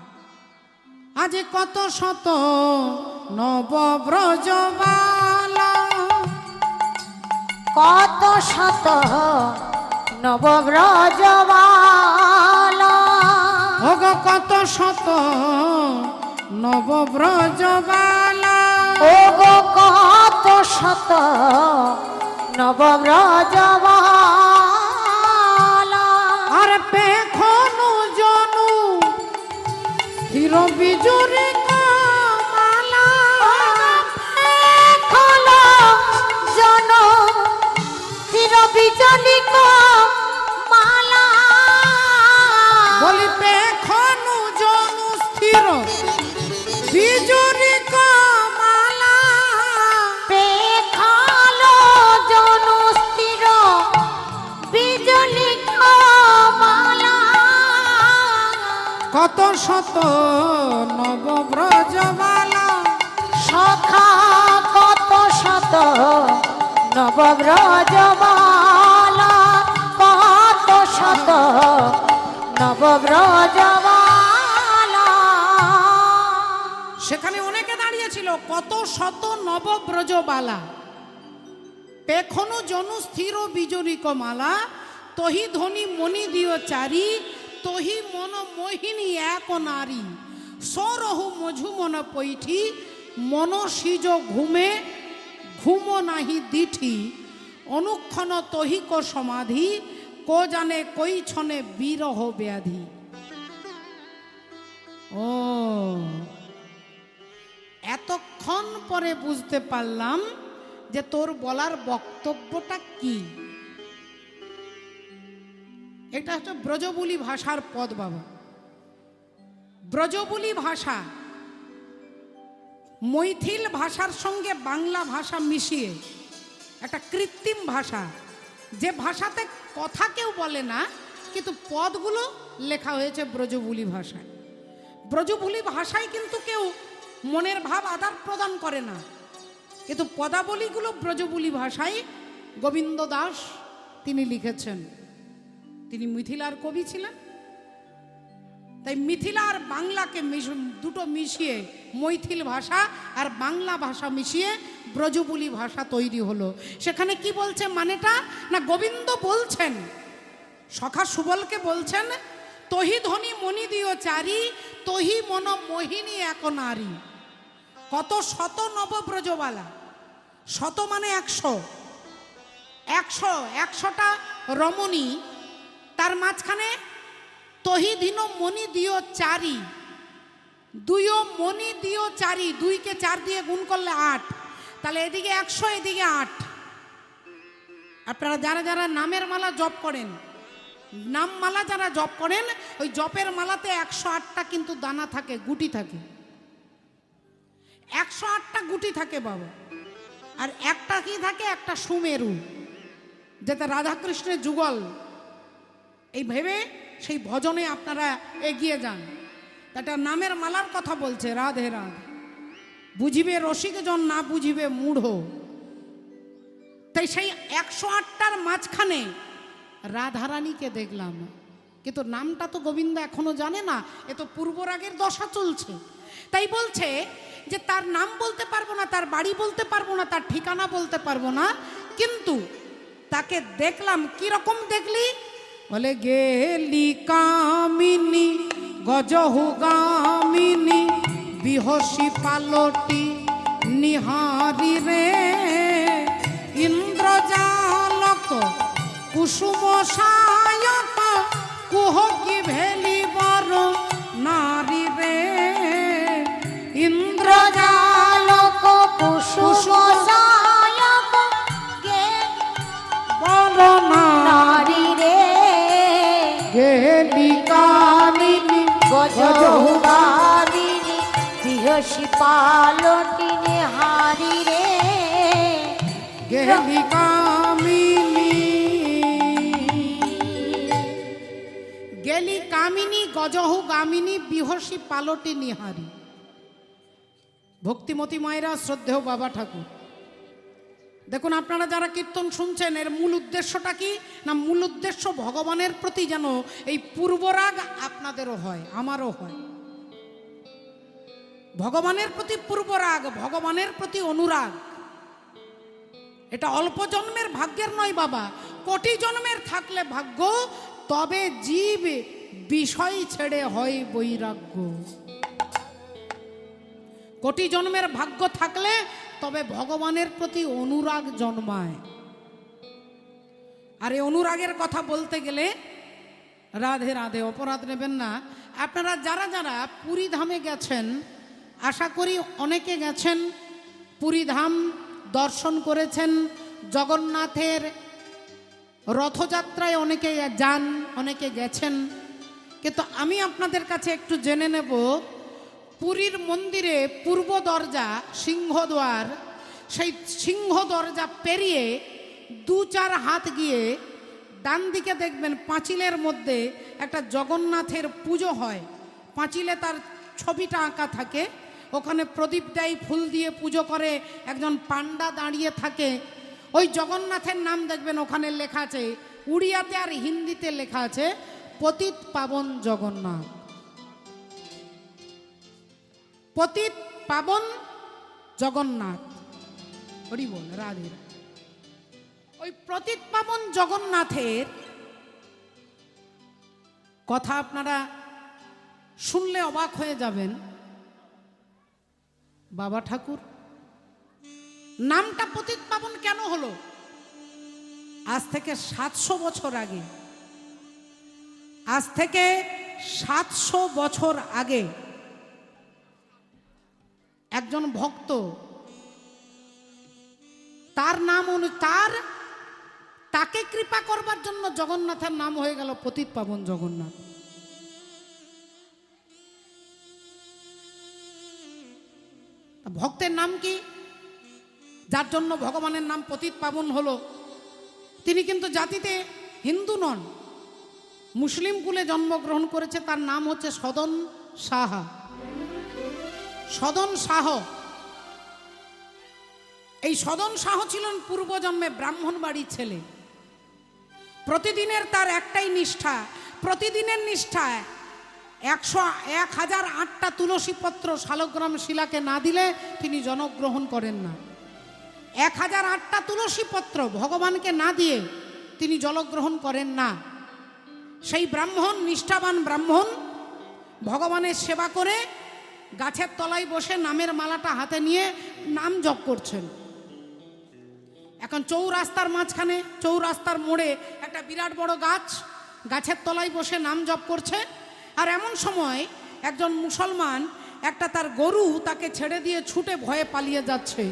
আজ কত শত নবব্রজবালা, কত শত নবব্রজবালা, ওগো কত শত নবব্রজবালা, ওগো কত শত নবব্রজবালা, আর পেখনু জনু স্থির বিজুরি কামালা, খোলো জন চির বিজলিক মালা, বলি পেখনু জনু স্থির বিজুরি কামালা, পেখালো জন স্থির বিজলিক মালা, কত শত নবব্রজবালা, সখা কত শত নবব্রজবালা, কত শত নবব্রজবালা, সেখানে অনেকে দাঁড়িয়েছিল, কত শত নবব্রজবালা, পেখনু জনু স্থির বিজরিক মালা, তহি ধ্বনি মণি দিও চারি, তহি মন মোহিনী এক নারী, সরহু মঝু মন পৈঠি, মন সিজ ঘুমে ঘুম নাহি দিঠি, অনুক্ষণ তহিক সমাধি, কো জানে কই ছনে বিরহ ব্যাধি। ও, এতক্ষণ পরে বুঝতে পারলাম যে তোর বলার বক্তব্যটা কি। এটা হচ্ছে ব্রজবুলি ভাষার পদ বাবা। ব্রজবুলি ভাষা মৈথিল ভাষার সঙ্গে বাংলা ভাষা মিশিয়ে একটা কৃত্রিম ভাষা, যে ভাষাতে কথা কেউ বলে না, কিন্তু পদগুলো লেখা হয়েছে ব্রজবুলি ভাষায়। ব্রজবুলি ভাষায় কিন্তু কেউ মনের ভাব আদান প্রদান করে না, কিন্তু পদাবলীগুলো ব্রজবুলি ভাষায় গোবিন্দ দাস তিনি লিখেছেন। তিনি মিথিলার কবি ছিলেন, তাই মিথিলা আর বাংলাকে দুটো মিশিয়ে মৈথিল ভাষা আর বাংলা ভাষা মিশিয়ে ব্রজবুলি ভাষা তৈরি হলো। সেখানে কি বলছে মানেটা না, গোবিন্দ বলছেন, সখা সুবলকে বলছেন, তহি ধনী মণি দিও চারি, তহি মন মোহিনী এক নারী। কত শত নবব্রজবালা, শত মানে 100, 100টা রমণী, তার মাঝখানে তহি ধীন মণি দিও চারি, দুইও মণি দিও চারি, 2কে 4 দিয়ে গুণ করলে 8, তাহলে এদিকে 100 এদিকে 8। আপনারা যারা যারা নামের মালা জপ করেন, নাম মালা যারা জপ করেন, ওই জপের মালাতে 108টা কিন্তু দানা থাকে, গুটি থাকে, 108টা গুটি থাকে বাবা। আর একটা কি থাকে, একটা সুমেরু, যেটা রাধাকৃষ্ণের যুগল। এই ভেবে সেই ভজনে আপনারা এগিয়ে যান। এটা নামের মালার কথা বলছে, রাধে রাধে। বুঝিবে রসিক জন, না বুঝিবে মূঢ়। তাই সেই 108টার মাঝখানে রাধারানীকে দেখলাম, কিন্তু নামটা তো গোবিন্দ এখনো জানে না, এ তো পূর্বরাগের দশা চলছে। তাই বলছে যে তার নাম বলতে পারবো না, তার বাড়ি বলতে পারবো না, তার ঠিকানা বলতে পারবো না, কিন্তু তাকে দেখলাম। কিরকম দেখলি? বলে গেলি কামিনী গজহু গামিনী, বিহসী পালটি নিহারি রে, ইন্দ্রজালক কুসুম সায়ক, কুহকি ভেলি বড় নারী রে, ইন্দ্রজালক কুসুম সায়ক, বড় নারী রে, গেলি কামিনী গজহু গামিনী, বিহসী পালটি নিহারি রে, গেলি কামিনী, গেলি কামিনী গজহু গামিনী, বিহসী পালটি নিহারি। ভক্তিমতী মায়েরা, শ্রদ্ধেয় বাবা ঠাকুর, দেখুন আপনারা যারা কীর্তন শুনছেন, এর মূল উদ্দেশ্যটা কি না? মূল উদ্দেশ্য ভগবানের প্রতি যেন এই পূর্বরাগ আপনাদেরও হয়, আমারও হয়। ভগবানের প্রতি পূর্বরাগ, ভগবানের প্রতি অনুরাগ। এটা অল্প জন্মের ভাগ্যের নয় বাবা, কোটি জন্মের থাকলে ভাগ্য, তবে জীব বিষয় ছেড়ে হয় বৈরাগ্য। কোটি জন্মের ভাগ্য থাকলে তবে ভগবানের প্রতি অনুরাগ জন্মায়। আর এই অনুরাগের কথা বলতে গেলে, রাধে রাধে, অপরাধ নেবেন না, আপনারা যারা যারা পুরী ধামে গেছেন, আশা করি অনেকে গেছেন, পুরী ধাম দর্শন করেছেন, জগন্নাথের রথযাত্রায় অনেকে যান, অনেকে গেছেন। কিন্তু আমি আপনাদের কাছে একটু জেনে নেব, পুরীর মন্দিরে পূর্ব দরজা, সিংহদ্বার, সেই সিংহ দরজা পেরিয়ে 2-4 হাত গিয়ে ডান দিকে দেখবেন পাঁচিলের মধ্যে একটা জগন্নাথের পুজো হয়। পাঁচিলে তার ছবিটা আঁকা থাকে, ওখানে প্রদীপ দেয়, ফুল দিয়ে পুজো করে, একজন পান্ডা দাঁড়িয়ে থাকে। ওই জগন্নাথের নাম দেখবেন ওখানে লেখা আছে, উড়িয়াতে আর হিন্দিতে লেখা আছে পতিত পাবন জগন্নাথ। পতিত পাবন জগন্নাথ, হরি বল, রাধে। ওই পতিত পাবন জগন্নাথের কথা আপনারা শুনলে অবাক হয়ে যাবেন। বাবা ঠাকুর, নামটা পতিত পাবন কেন হলো? আজ থেকে 700 বছর আগে, আজ থেকে 700 বছর আগে একজন ভক্ত, তার নাম তাকে কৃপা করবার জন্য জগন্নাথের নাম হয়ে গেল পতিত পাবন জগন্নাথ। ভক্তের নাম কি, যার জন্য ভগবানের নাম পতিত পাবন হলো, তিনি কিন্তু জাতিতে হিন্দু নন, মুসলিম কুলে জন্মগ্রহণ করেছে। তার নাম হচ্ছে সদন সাহা। সদন শাহ, এই সদন শাহ ছিলেন পূর্বজন্মে ব্রাহ্মণ বাড়ির ছেলে। প্রতিদিনের তার একটাই নিষ্ঠা, প্রতিদিনের নিষ্ঠায় 1008টা তুলসী পত্র শালগ্রাম শিলাকে না দিলে তিনি জনগ্রহণ করেন না। 1008টা তুলসী পত্র ভগবানকে না দিয়ে তিনি জলগ্রহণ করেন না। সেই ব্রাহ্মণ, নিষ্ঠাবান ব্রাহ্মণ, ভগবানের সেবা করে গাছের তলায় বসে নামের মালাটা হাতে নিয়ে নাম জপ করছেন। এখন চৌরাস্তার মাঝখানে, চৌরাস্তার মোড়ে একটা বিরাট বড় গাছ, গাছের তলায় বসে নাম জপ করছে। আর এমন সময় একজন মুসলমান একটা তার গরু তাকে ছেড়ে দিয়ে ছুটে ভয়ে পালিয়ে যাচ্ছে।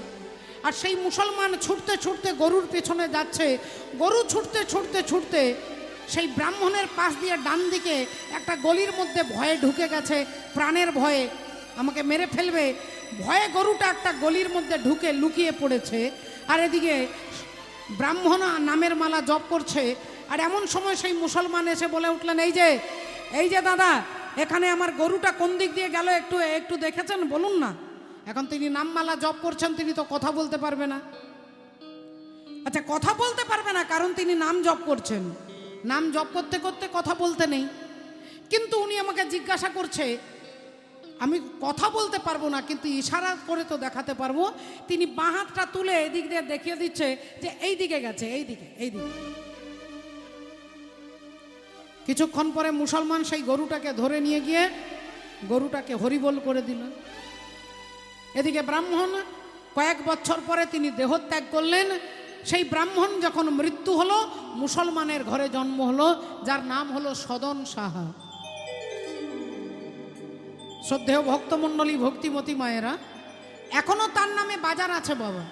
আর সেই মুসলমান ছুটতে ছুটতে গরুর পেছনে যাচ্ছে। গরু ছুটতে ছুটতে ছুটতে সেই ব্রাহ্মণের পাশ দিয়ে ডান দিকে একটা গলির মধ্যে ভয়ে ঢুকে গেছে, প্রাণের ভয়ে আমাকে মেরে ফেলবে, ভয়ে গরুটা একটা গলির মধ্যে ঢুকে লুকিয়ে পড়েছে। আর এদিকে ব্রাহ্মণ নামের মালা জপ করছে। আর এমন সময় সেই মুসলমান এসে বলে উঠলেন, এই যে দাদা, এখানে আমার গরুটা কোন দিক দিয়ে গেল একটু একটু দেখেছেন, বলুন না। এখন তিনি নামমালা জপ করছেন, তিনি তো কথা বলতে পারবে না। আচ্ছা, কথা বলতে পারবে না কারণ তিনি নাম জপ করছেন। নাম জপ করতে করতে কথা বলতে নেই, কিন্তু উনি আমাকে জিজ্ঞাসা করছে, আমি কথা বলতে পারবো না কিন্তু ইশারা করে তো দেখাতে পারবো। তিনি বাঁ হাতটা তুলে এদিক দিয়ে দেখিয়ে দিচ্ছে যে এই দিকে গেছে, এই দিকে। কিছুক্ষণ পরে মুসলমান সেই গরুটাকে ধরে নিয়ে গিয়ে গরুটাকে হরিবোল করে দিল। এদিকে ব্রাহ্মণ কয়েক বছর পরে তিনি দেহত্যাগ করলেন। সেই ব্রাহ্মণ যখন মৃত্যু হলো, মুসলমানের ঘরে জন্ম হলো, যার নাম হলো সদন সাহা। শ্রদ্ধেয় ভক্তমণ্ডলী, ভক্তিমতী মায়েরা, এখনো তার নামে বাজার আছে বাবা,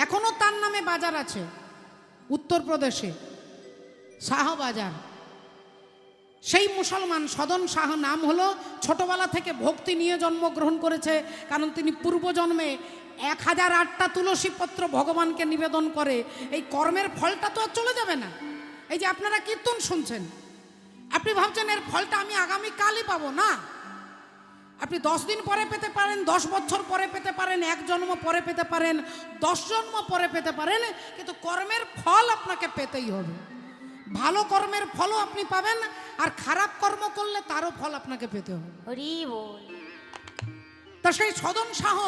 এখনো তার নামে বাজার আছে উত্তরপ্রদেশে, শাহ বাজার। সেই মুসলমান সদন শাহ নাম হলো, ছোটবেলা থেকে ভক্তি নিয়ে জন্মগ্রহণ করেছে। কারণ তিনি পূর্বজন্মে 1008টা তুলসী পত্র ভগবানকে নিবেদন করে। এই কর্মের ফলটা তো আর চলে যাবে না। এই যে আপনারা কীর্তন শুনছেন, আপনি ভাবছেন এর ফলটা আমি আগামীকালই পাবো, না। আপনি 10 দিন পরে পেতে পারেন, 10 বছর পরে পেতে পারেন, 1 জন্ম পরে পেতে পারেন, 10 জন্ম পরে পেতে পারেন, কিন্তু কর্মের ফল আপনাকে পেতেই হবে। ভালো কর্মের ফলও আপনি পাবেন, আর খারাপ কর্ম করলে তারও ফল আপনাকে পেতে হবে। হরি বল। তা সেই সদন শাহ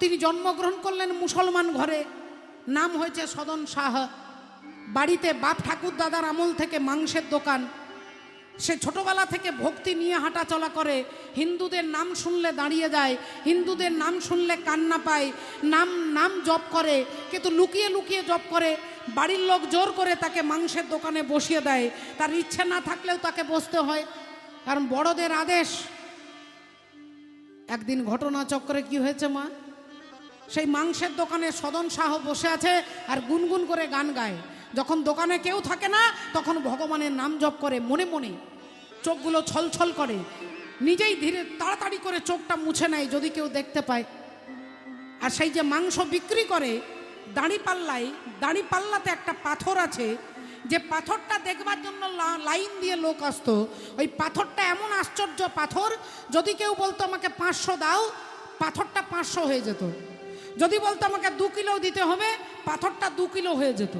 তিনি জন্মগ্রহণ করলেন মুসলমান ঘরে, নাম হয়েছে সদন শাহ। বাড়িতে বাপ ঠাকুর দাদার আমল থেকে মাংসের দোকান। সে ছোটবেলা থেকে ভক্তি নিয়ে হাঁটা চলা করে। হিন্দুদের নাম শুনলে দাঁড়িয়ে যায়, হিন্দুদের নাম শুনলে কান্না পায়, নাম জপ করে, কিন্তু লুকিয়ে লুকিয়ে জপ করে। বাড়ির লোক জোর করে তাকে মাংসের দোকানে বসিয়ে দেয়, তার ইচ্ছে না থাকলেও তাকে বসতে হয়, কারণ বড়দের আদেশ। একদিন ঘটনাচক্রে কি হয়েছে মা, সেই মাংসের দোকানে সদন শাহ বসে আছে আর গুনগুন করে গান গায়। যখন দোকানে কেউ থাকে না তখন ভগবানের নাম জপ করে মনে মনে, চোখগুলো ছলছল করে, নিজেই ধীরে তাড়াতাড়ি করে চোখটা মুছে নেয় যদি কেউ দেখতে পায়। আর সেই যে মাংস বিক্রি করে, দাঁড়িপাল্লাতে একটা পাথর আছে, যে পাথরটা দেখবার জন্য লাইন দিয়ে লোক আসতো। ওই পাথরটা এমন আশ্চর্য পাথর, যদি কেউ বলতো আমাকে 500 দাও, পাথরটা 500 হয়ে যেত। যদি বলতো আমাকে 2 কিলো দিতে হবে, পাথরটা 2 কিলো হয়ে যেত।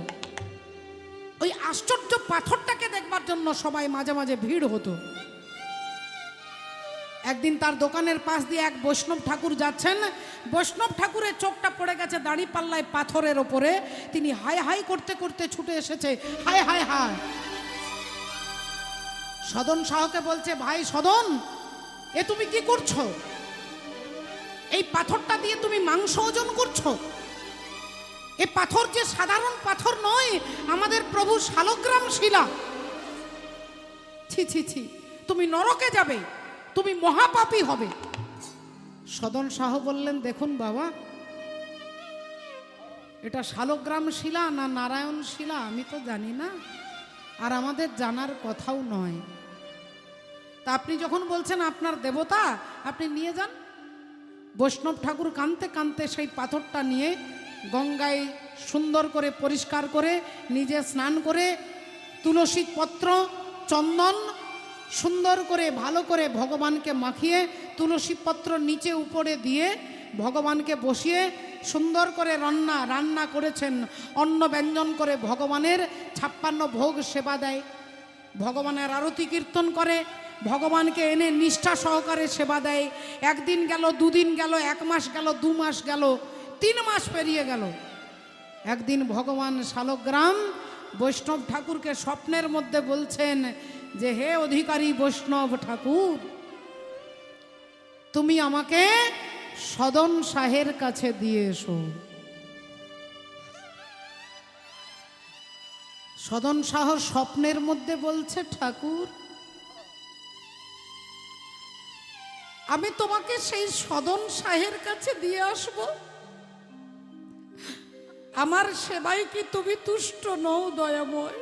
ওই আশ্চর্য পাথরটাকে দেখবার জন্য সবাই মাঝে মাঝে ভিড় হতো। একদিন তার দোকানের পাশ দিয়ে এক বৈষ্ণব ঠাকুর যাচ্ছেন। বৈষ্ণব ঠাকুরের চোখটা পড়ে গেছে দাঁড়িপাল্লায় পাথরের ওপরে। তিনি হাই হাই করতে করতে ছুটে এসেছে, হাই হাই হাই। সদন শাহকে বলছে, ভাই সদন, এ তুমি কি করছো? এই পাথরটা দিয়ে তুমি মাংস ওজন করছো? এ পাথর যে সাধারণ পাথর নয়, আমাদের প্রভু শালগ্রাম শিলা। ছি ছি ছি, তুমি নরকে যাবে, তুমি মহাপাপী হবে। সদন শাহ বললেন, দেখুন বাবা, এটা শালগ্রাম শিলা না নারায়ণ শিলা আমি তো জানি না, আর আমাদের জানার কথাও নয়। তা আপনি যখন বলছেন আপনার দেবতা, আপনি নিয়ে যান। বৈষ্ণব ঠাকুর কাঁদতে কাঁদতে সেই পাথরটা নিয়ে গঙ্গায় সুন্দর করে পরিষ্কার করে নিজে স্নান করে তুলসী পত্র, চন্দন সুন্দর করে ভালো করে ভগবানকে মাখিয়ে তুলসী পত্র নিচে উপরে দিয়ে ভগবানকে বসিয়ে সুন্দর করে রান্না করেছেন। অন্ন ব্যঞ্জন করে ভগবানের 56 ভোগ সেবা দেয়, ভগবানের আরতি কীর্তন করে, ভগবানকে এনে নিষ্ঠা সহকারে সেবা দেয়। 1 দিন গেল, 2 দিন গেল, 1 মাস গেল, 2 মাস গেল, 3 মাস পেরিয়ে গেল। একদিন ভগবান শালগ্রাম বৈষ্ণব ঠাকুরকে স্বপ্নের মধ্যে বলছেন যে হে অধিকারী বৈষ্ণব ঠাকুর, তুমি আমাকে সদন শাহের কাছে দিয়ে এসো। সদন শাহ স্বপ্নের মধ্যে বলছে, ঠাকুর আমি তোমাকে সেই সদন শাহের কাছে দিয়ে আসব, আমার সেবায় কি তুমি তুষ্ট নও দয়াময়?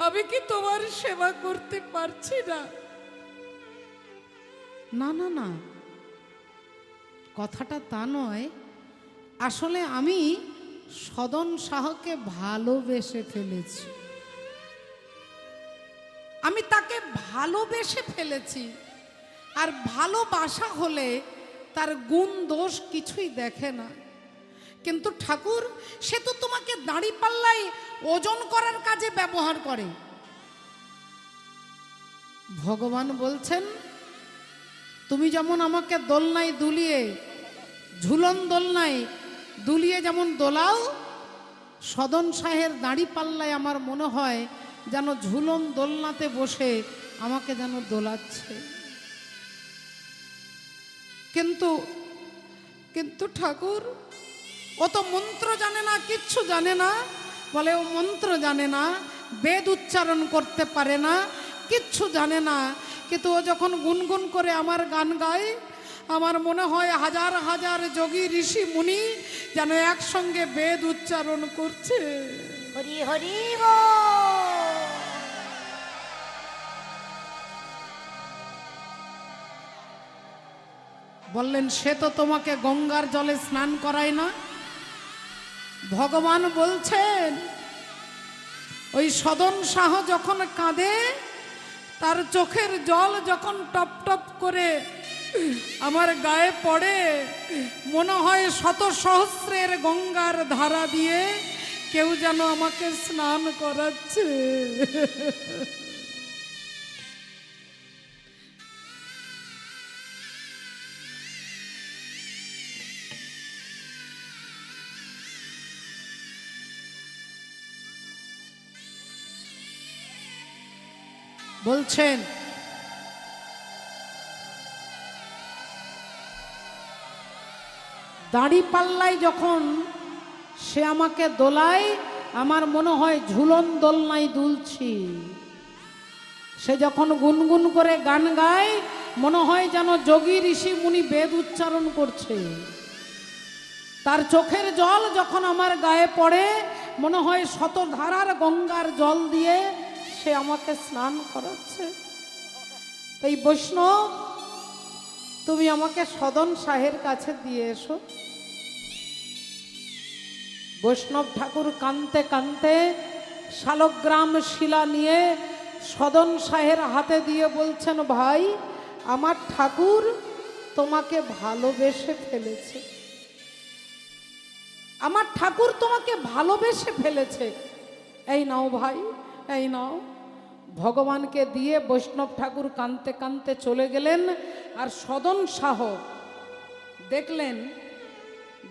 আমি কি তোমার সেবা করতে পারছি না? না না না, কথাটা তা নয়। আসলে আমি সদন শাহকে ভালোবেসে ফেলেছি, আমি তাকে ভালোবেসে ফেলেছি। আর ভালোবাসা হলে তার গুণ দোষ কিছুই দেখে না। কিন্তু ঠাকুর, সে তো তোমাকে দাঁড়িপাল্লায় ওজন করার কাজে ব্যবহার করে। ভগবান বলছেন, তুমি যেমন আমাকে দোলনায় দুলিয়ে, ঝুলন দোলনায় দুলিয়ে যেমন দোলাও, সদন শাহের দাঁড়িপাল্লায় আমার মনে হয় যেন ঝুলন দোলনাতে বসে আমাকে যেন দোলাচ্ছে। কিন্তু কিন্তু ঠাকুর, ও তো মন্ত্র জানে না, কিচ্ছু জানে না। বলে ও মন্ত্র জানে না, বেদ উচ্চারণ করতে পারে না, কিচ্ছু জানে না। কিন্তু ও যখন গুনগুন করে আমার গান গায়, আমার মনে হয় হাজার হাজার যোগী ঋষি মুনি যেন একসঙ্গে বেদ উচ্চারণ করছে। হরি হরি বল। বললেন, সে তো তোমাকে গঙ্গার জলে স্নান করায় না। ভগবান বলছেন, ওই সদন শাহ যখন কাঁদে, তার চোখের জল যখন টপ টপ করে আমার গায়ে পড়ে, মনে হয় শত সহস্রের গঙ্গার ধারা দিয়ে কেউ যেন আমাকে স্নান করাচ্ছে। বলছেন, দাঁড়িপাল্লায় যখন সে আমাকে দোলায়, আমার মনে হয় ঝুলন দোলনায় দুলছি। সে যখন গুনগুন করে গান গায়, মনে হয় যেন যোগী ঋষি মুনি বেদ উচ্চারণ করছে। তার চোখের জল যখন আমার গায়ে পড়ে, মনে হয় শত ধারার গঙ্গার জল দিয়ে সে আমাকে স্নান করাচ্ছে। এই বৈষ্ণব, তুমি আমাকে সদন শাহের কাছে দিয়ে এসো। বৈষ্ণব ঠাকুর কাঁদতে কাঁদতে শালগ্রাম শিলা নিয়ে সদন শাহের হাতে দিয়ে বলছেন, ভাই, আমার ঠাকুর তোমাকে ভালোবেসে ফেলেছে, আমার ঠাকুর তোমাকে ভালোবেসে ফেলেছে। এই নাও ভাই, এই নাও। ভগবানকে দিয়ে বৈষ্ণব ঠাকুর কাঁদতে কাঁদতে চলে গেলেন। আর সদন শাহ দেখলেন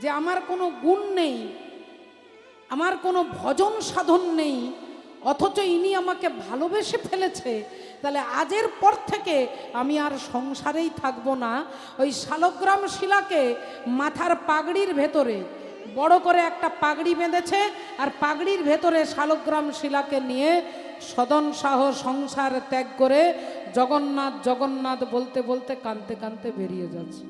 যে আমার কোনো গুণ নেই, আমার কোনো ভজন সাধন নেই, অথচ ইনি আমাকে ভালোবেসে ফেলেছে। তাহলে আজের পর থেকে আমি আর সংসারেই থাকবো না। ওই শালগ্রাম শিলাকে মাথার পাগড়ির ভেতরে বড় করে একটা পাগড়ি বেঁধেছে, আর পাগড়ির ভেতরে শালগ্রাম শিলাকে নিয়ে সদন শাহ সংসার ত্যাগ করে জগন্নাথ জগন্নাথ বলতে বলতে কাঁদতে কাঁদতে বেরিয়ে যাচ্ছে।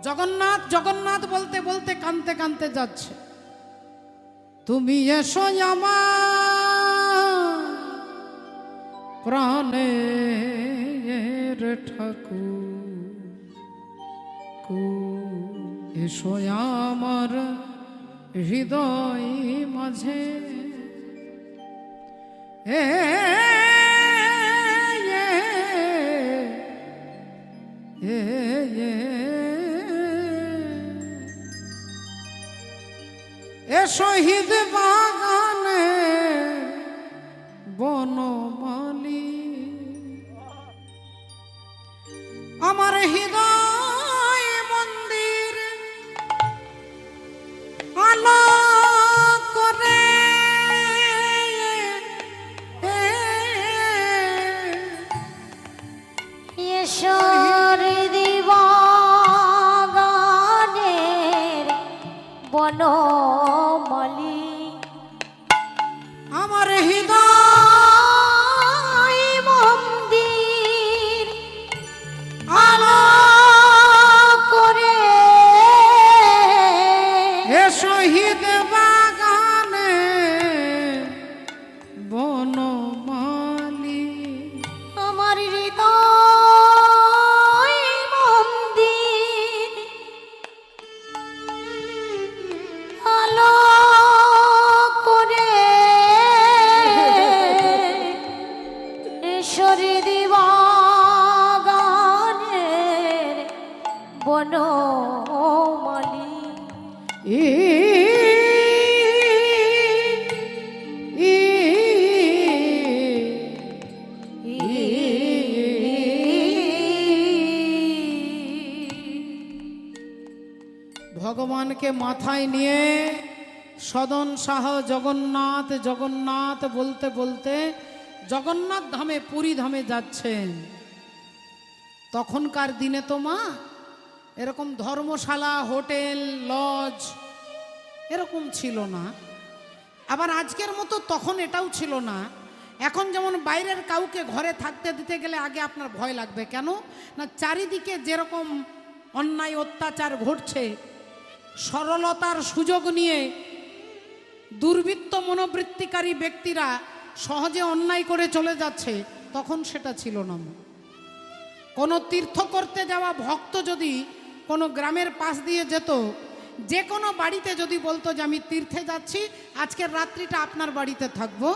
জগন্নাথ জগন্নাথ বলতে বলতে কাঁদতে কাঁদতে যাচ্ছে। তুমি এসো আমার প্রাণের ঠাকুর, এসো আমার হৃদয় মাঝে, শহীদ বাগানে বনমালী, আমার হৃদয় মন্দির আলো বনমালী আমার হৃদয় মন্দির আলো করে এ শহীদ বাগানে বনমালী আমার হৃদয় মন্দির আলো করে ঈশ্বরী দিবাগানের বনমালী ই ই ভগবানকে মাথায় নিয়ে সদন শাহ জগন্নাথ জগন্নাথ বলতে বলতে জগন্নাথ ধামে পুরী ধামে যাচ্ছেন। তখনকার দিনে তো মা এরকম ধর্মশালা হোটেল লজ এরকম ছিল না, আবার আজকের মতো তখন এটাও ছিল না। এখন যেমন বাইরের কাউকে ঘরে থাকতে দিতে গেলে আগে আপনার ভয় লাগবে, কেন না চারিদিকে যেরকম অন্যায় অত্যাচার ঘটছে, সরলতার সুযোগ নিয়ে দুর্বৃত্ত মনোবৃত্তিকারী ব্যক্তিরা সহজে অন্যায় করে চলে যাচ্ছে, তখন সেটা ছিল না। কোনো তীর্থ করতে যাওয়া ভক্ত যদি কোনো গ্রামের পাশ দিয়ে যেত, যে কোনো বাড়িতে যদি বলতো যে আমি তীর্থে যাচ্ছি, আজকের রাত্রিটা আপনার বাড়িতে থাকবো,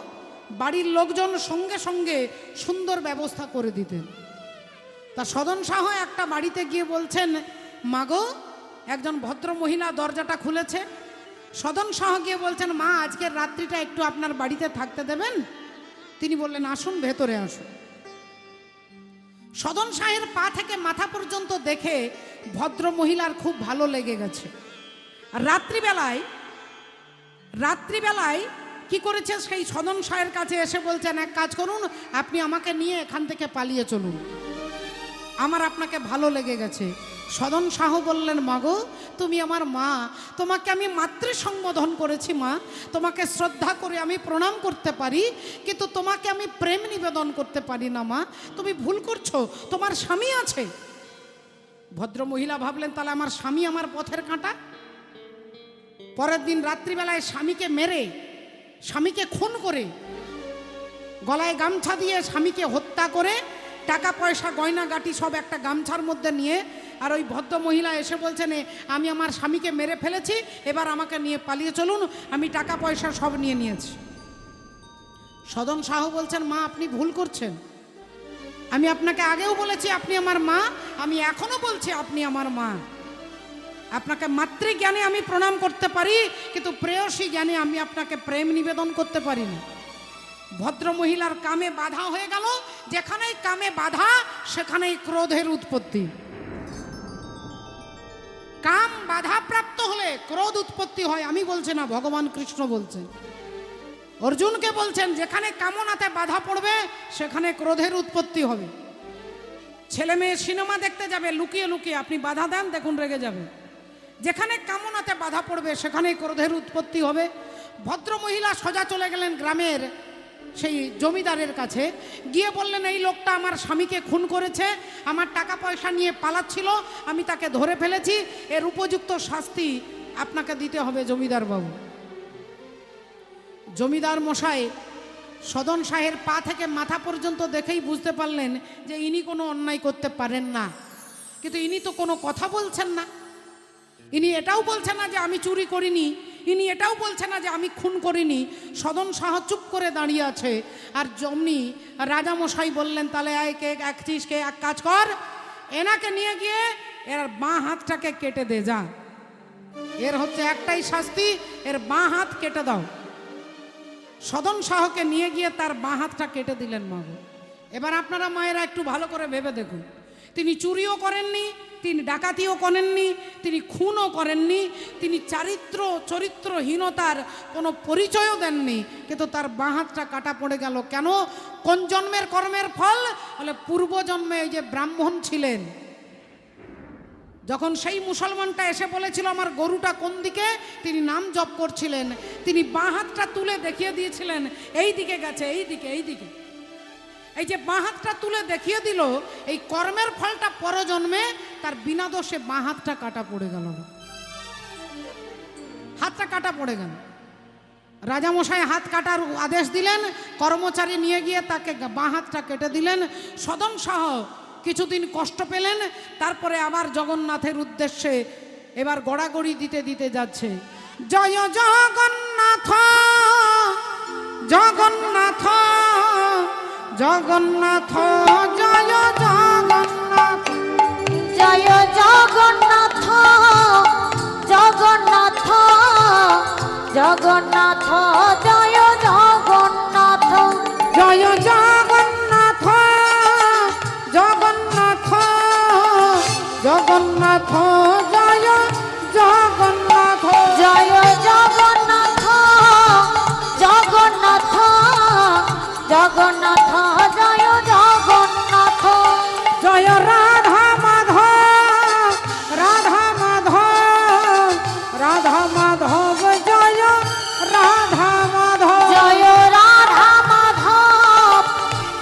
বাড়ির লোকজন সঙ্গে সঙ্গে সুন্দর ব্যবস্থা করে দিতেন। তা সদন শাহ একটা বাড়িতে গিয়ে বলছেন, মাগো একজন ভদ্র মহিলা দরজাটা খুলেছে। সদন শাহ গিয়ে বলছেন, মা আজকের রাত্রিটা একটু আপনার বাড়িতে থাকতে দেবেন? তিনি বললেন, আসুন ভেতরে আসুন। সদন শাহের পা থেকে মাথা পর্যন্ত দেখে ভদ্র মহিলার খুব ভালো লেগে গেছে। আর রাত্রিবেলায় কি করেছে, সেই সদন শাহের কাছে এসে বলছেন, এক কাজ করুন, আপনি আমাকে নিয়ে এখান থেকে পালিয়ে চলুন, আমার আপনাকে ভালো লেগে গেছে। সদন শাহ বললেন, মাগো তুমি আমার মা, তোমাকে আমি মাতৃ সম্বোধন করেছি মা, তোমাকে শ্রদ্ধা করে আমি প্রণাম করতে পারি, কিন্তু তোমাকে আমি প্রেম নিবেদন করতে পারি না মা, তুমি ভুল করছো, তোমার স্বামী আছে। ভদ্র মহিলা ভাবলেন, তাহলে আমার স্বামী আমার পথের কাঁটা। পরের দিন রাত্রিবেলায় স্বামীকে মেরে, স্বামীকে খুন করে, গলায় গামছা দিয়ে স্বামীকে হত্যা করে, টাকা পয়সা গয়না গাটি সব একটা গামছার মধ্যে নিয়ে, আর ওই ভদ্র মহিলা এসে বলছেন, আমি আমার স্বামীকে মেরে ফেলেছি, এবার আমাকে নিয়ে পালিয়ে চলুন, আমি টাকা পয়সা সব নিয়ে নিয়েছি। সদন শাহ বলছেন, মা আপনি ভুল করছেন, আমি আপনাকে আগেও বলেছি আপনি আমার মা, আমি এখনো বলছি আপনি আমার মা, আপনাকে মাতৃজ্ঞানে আমি প্রণাম করতে পারি, কিন্তু প্রেয়সী জ্ঞানে আমি আপনাকে প্রেম নিবেদন করতে পারি না। ভদ্র মহিলার কামে বাধা হয়ে গেল, যেখানেই কামে বাধা সেখানেই ক্রোধের উৎপত্তি। কাম বাধা প্রাপ্ত হলে ক্রোধ উৎপত্তি হয়, আমি বলছি না, ভগবান কৃষ্ণ বলছেন। অর্জুনকে বলছেন, যেখানে কামনাতে বাধা পড়বে সেখানে ক্রোধের উৎপত্তি হবে। ছেলে মেয়ে সিনেমা দেখতে যাবে, লুকিয়ে লুকিয়ে আপনি বাধা দেন, দেখুন রেগে যাবে। যেখানে কামনাতে বাধা পড়বে সেখানেই ক্রোধের উৎপত্তি হবে। ভদ্র মহিলা সোজা চলে গেলেন গ্রামের সেই জমিদারের কাছে, গিয়ে বললেন, এই লোকটা আমার স্বামীকে খুন করেছে, আমার টাকা পয়সা নিয়ে পালাচ্ছিল, আমি তাকে ধরে ফেলেছি, এর উপযুক্ত শাস্তি আপনাকে দিতে হবে জমিদার বাবু। জমিদার মশাই সদন শাহের পা থেকে মাথা পর্যন্ত দেখেই বুঝতে পারলেন যে ইনি কোনো অন্যায় করতে পারেন না, কিন্তু ইনি তো কোনো কথা বলছেন না, ইনি এটাও বলছেন না যে আমি চুরি করিনি, ইনি এটাও বলছেন না যে আমি খুন করিনি। সদন শাহ চুপ করে দাঁড়িয়ে আছে। আর জমনি রাজামশাই বললেন, তাহলে এক কাজ কর, এনাকে নিয়ে গিয়ে এর বাঁ হাতটাকে কেটে দে, যা, এর হচ্ছে একটাই শাস্তি, এর বাঁ হাত কেটে দাও। সদন শাহকে নিয়ে গিয়ে তার বাঁ হাতটা কেটে দিলেন। মাগো, এবার আপনারা মায়েরা একটু ভালো করে ভেবে দেখুন, তিনি চুরিও করেননি, তিনি ডাকাতিও করেননি, তিনি খুনও করেননি, তিনি চরিত্রহীনতার কোনো পরিচয়ও দেননি, কিন্তু তার বাঁ হাতটা কাটা পড়ে গেল। কেন? কোন জন্মের কর্মের ফল? বলে পূর্বজন্মে এই যে ব্রাহ্মণ ছিলেন, যখন সেই মুসলমানটা এসে বলেছিল আমার গরুটা কোন দিকে, তিনি নাম জপ করছিলেন, তিনি বাঁ হাতটা তুলে দেখিয়ে দিয়েছিলেন এই দিকে গেছে, এই দিকে, এই দিকে। এই যে বাঁ হাতটা তুলে দেখিয়ে দিল, এই কর্মের ফলটা পরজন্মে তার বিনা দোষে বাঁ হাতটা কাটা পড়ে গেল, হাতটা কাটা পড়ে গেল। রাজামশাই হাত কাটার আদেশ দিলেন, কর্মচারী নিয়ে গিয়ে তাকে বাঁ হাতটা কেটে দিলেন। সদন শাহ কিছুদিন কষ্ট পেলেন, তারপরে আবার জগন্নাথের উদ্দেশ্যে এবার গড়াগড়ি দিতে দিতে যাচ্ছে, জয় জগন্নাথ জগন্নাথ জগন্নাথ, জয় জগন্নাথ, জয় জগন্নাথ জগন্নাথ জগন্নাথ, জয় জগন্নাথ, জয় জগন্নাথ জগন্নাথ জগন্নাথ, জয় জগন্নাথ, জয় জগন্নাথ জগন্নাথ জগন্নাথ, জয় জগন্নাথ, জয় রাধা মাধব রাধা মাধব রাধা মাধব, জয় রাধা মাধব, জয় রাধা মাধব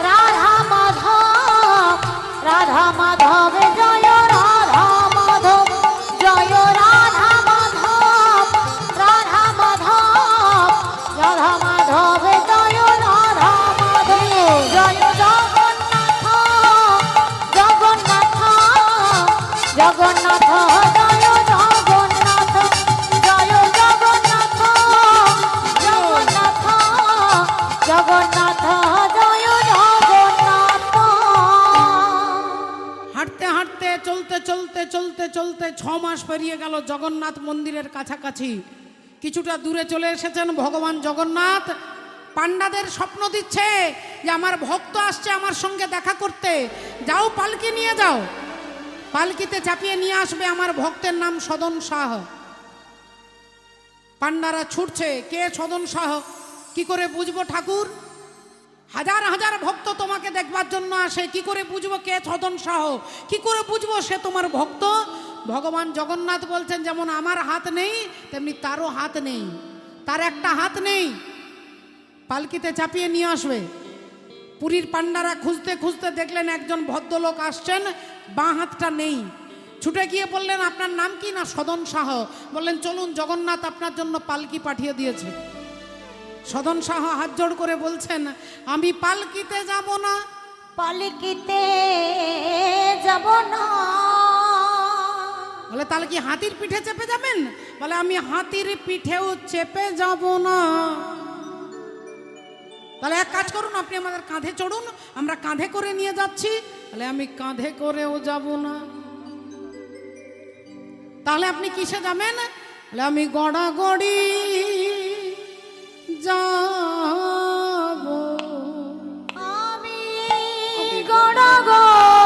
রাধা মাধব রাধা মাধব, জয় রাধা মাধব, জয় রাধা মাধব রাধা মাধব রাধা মাধব, জয় রাধা মাধব, জয় জগন্নাথ জগন্নাথ জগন্নাথ, জয় জগন্নাথ, জয় জগন্নাথ জগন্নাথ জগন্নাথ, জয় জগন্নাথ। হাঁটতে হাঁটতে চলতে চলতে চলতে চলতে 6 মাস পেরিয়ে গেল। জগন্নাথ মন্দিরের কাছাকাছি কিছুটা দূরে চলে এসেছেন ভগবান জগন্নাথ। পান্ডাদের স্বপ্ন দিচ্ছে যে আমার ভক্ত আসছে আমার সঙ্গে দেখা করতে, যাও পালকি নিয়ে যাও, পালকিতে চাপিয়ে নিয়ে আসবে আমার ভক্তের নাম সদন শাহ। পান্ডারা ছুটছে, কে সদন শাহ, কি করে বুঝবো ঠাকুর? হাজার হাজার ভক্ত তোমাকে দেখবার জন্য আসে, কি করে বুঝবো কে সদন শাহ, কি করে বুঝবো সে তোমার ভক্ত? ভগবান জগন্নাথ বলছেন যেমন আমার হাত নেই তেমনি তারও হাত নেই, তার একটা হাত নেই, পালকিতে চাপিয়ে নিয়ে আসবে। পুরীর পান্ডারা খুঁজতে খুঁজতে দেখলেন একজন ভদ্রলোক আসছেন, বাঁ হাতটা নেই। ছুটে গিয়ে বললেন আপনার নাম কি? না সদন শাহ। বললেন চলুন, জগন্নাথ আপনার জন্য পালকি পাঠিয়ে দিয়েছে। সদন শাহ হাত জোড় করে বলছেন আমি পালকিতে যাব না। পালকিতে যাব না। বলে তাহলে কি হাতির পিঠে চেপে যাবেন? বলে আমি হাতির পিঠেও চেপে যাব না। তাহলে এক কাজ করুন, আপনি আমাদের কাঁধে চড়ুন, আমরা কাঁধে করে নিয়ে যাচ্ছি। তাহলে আমি কাঁধে করেও যাব না। তাহলে আপনি কিসে যাবেন? বলে আমি গড়াগড়ি যাব। আমি গড়াগড়ি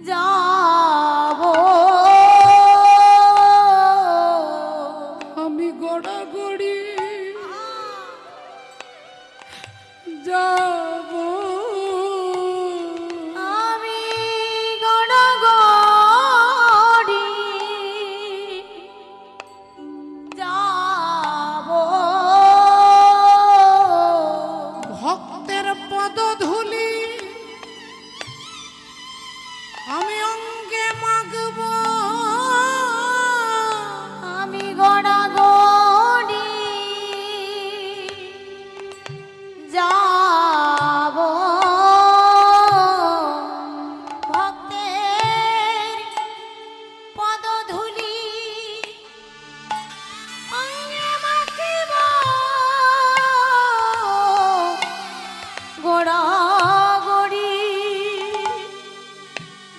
যাব। আমি গড়াগড়ি যাব। আমি গড়াগড়ি যাব। ভক্তের পদধূলি আমি অঙ্গে মাগব। আমি গড়াগড়ি যাব। ভক্তের পদধূলি অঙ্গে মাখিব। গড়াগড়ি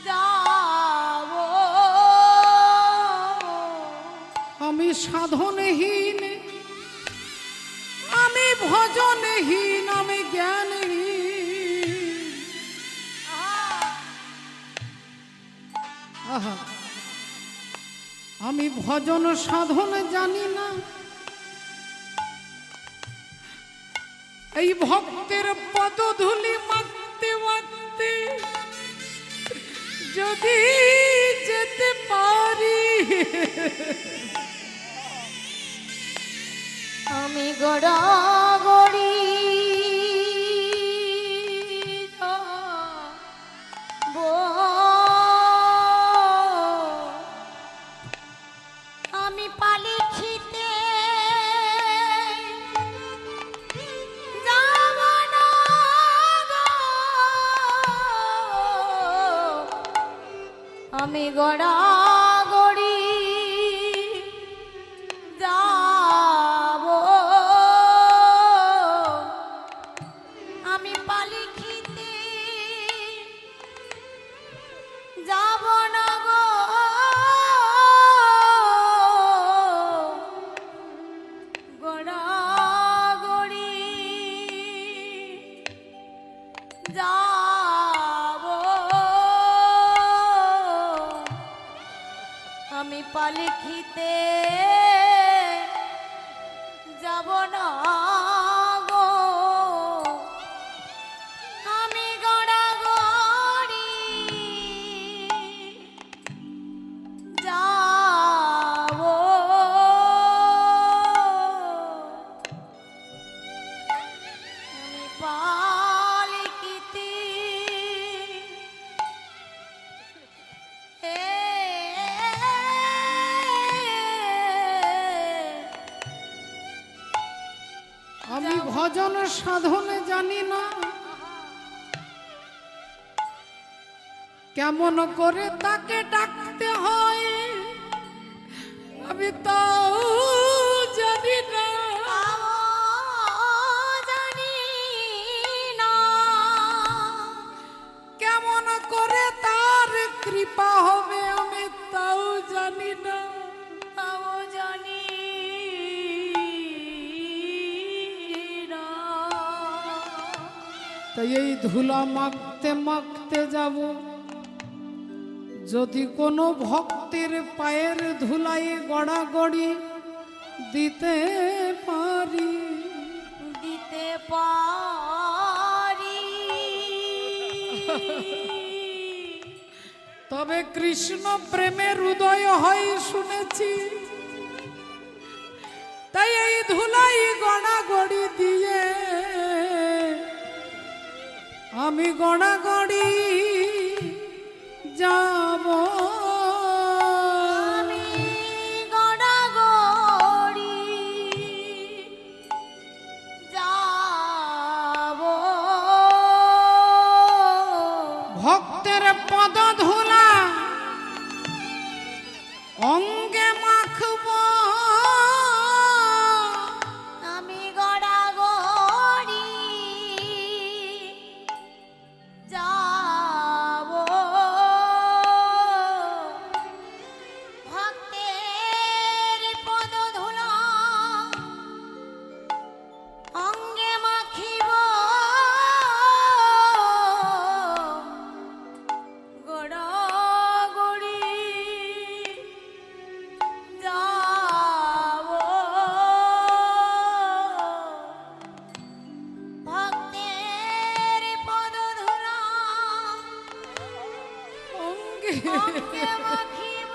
যাব। আমি সাধনহীন, আমি ভজনহীন, আমি জ্ঞানহীন। আহা, আমি ভজন সাধন জানি না। এই ভক্তের পদধূলি মাখতে মাখতে আমি গড়াগড়ি আমি পালি খিতে যাব না গো। আমি গড়াগড়ি যাব আমি পালি খিতে যাব না গো। গড়াগড়ি যাব আমি পালি খিতে যাব না গো। আমি গড়াগড়ি যাব আমি পালিকিতি আমি ভজন সাধনে জানি না কেমন করে তাকে ডাকতে হয়, আমি তাও জানি না। জানি না কেমন করে তার কৃপা হবে, আমি তাও জানি না। তাও জানি না। তাই এই ধুলা মাখতে মাখতে যাব, যদি কোনো ভক্তের পায়ের ধুলায় গড়াগড়ি দিতে পারি, দিতে পারি তবে কৃষ্ণ প্রেমের উদয় হয় শুনেছি। তাই এই ধুলাই গড়াগড়ি দিয়ে আমি গড়াগড়ি যাব। আমি গড়াগড়ি যাব ভক্তের পদ ধুলা অঙ্গে মাখব, আমি গড়াগড়ি যাব ভক্তের পদধূলা অঙ্গে মাখিব। গড়াগড়ি যাব ভক্তের পদধূলা অঙ্গে অঙ্গে মাখিব।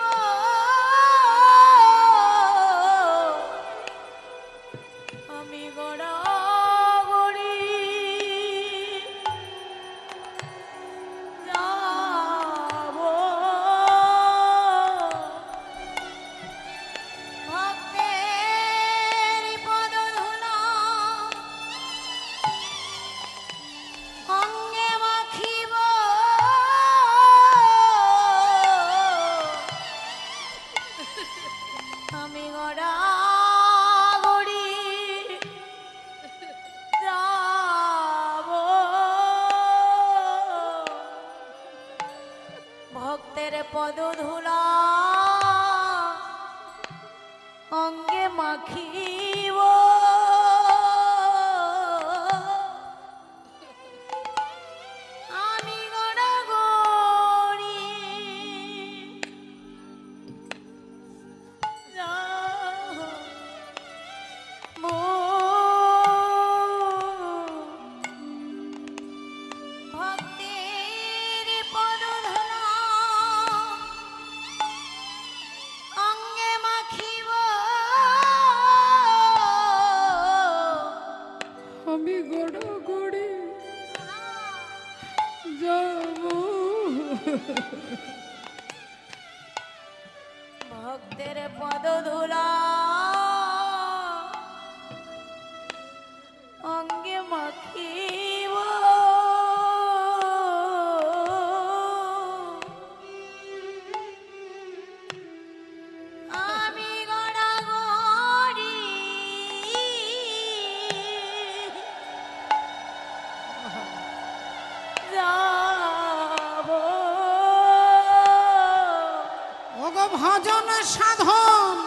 আমি গড়াগড়ি যাব ভক্তের পদধূলা অঙ্গে মাখিব। আমি গড়াগড়ি যাব ভক্তের পদধূলা অঙ্গে মাখিব। আমি গড়াগড়ি যাব ভক্তের পদধূলা অঙ্গে ভক্তের পদ ধুলা অঙ্গে মাখিব আমি গড়াগড়ি যাব ওগো ভজন সাধন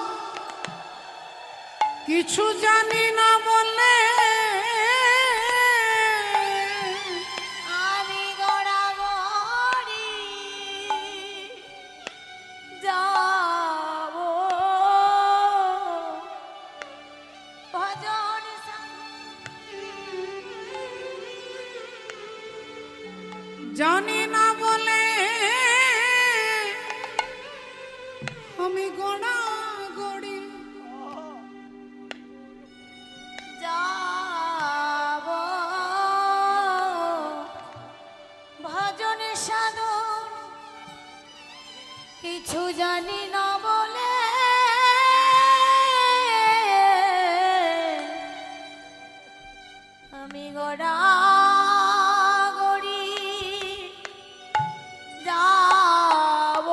কিছু জানি না বলে আমি গড়াগড়ি যাব ভজন জানি না বলে আমি গড়া গড়ি যাব ভজন সাধন কিছু জানি না বলে আমি গড়াগড়ি যাব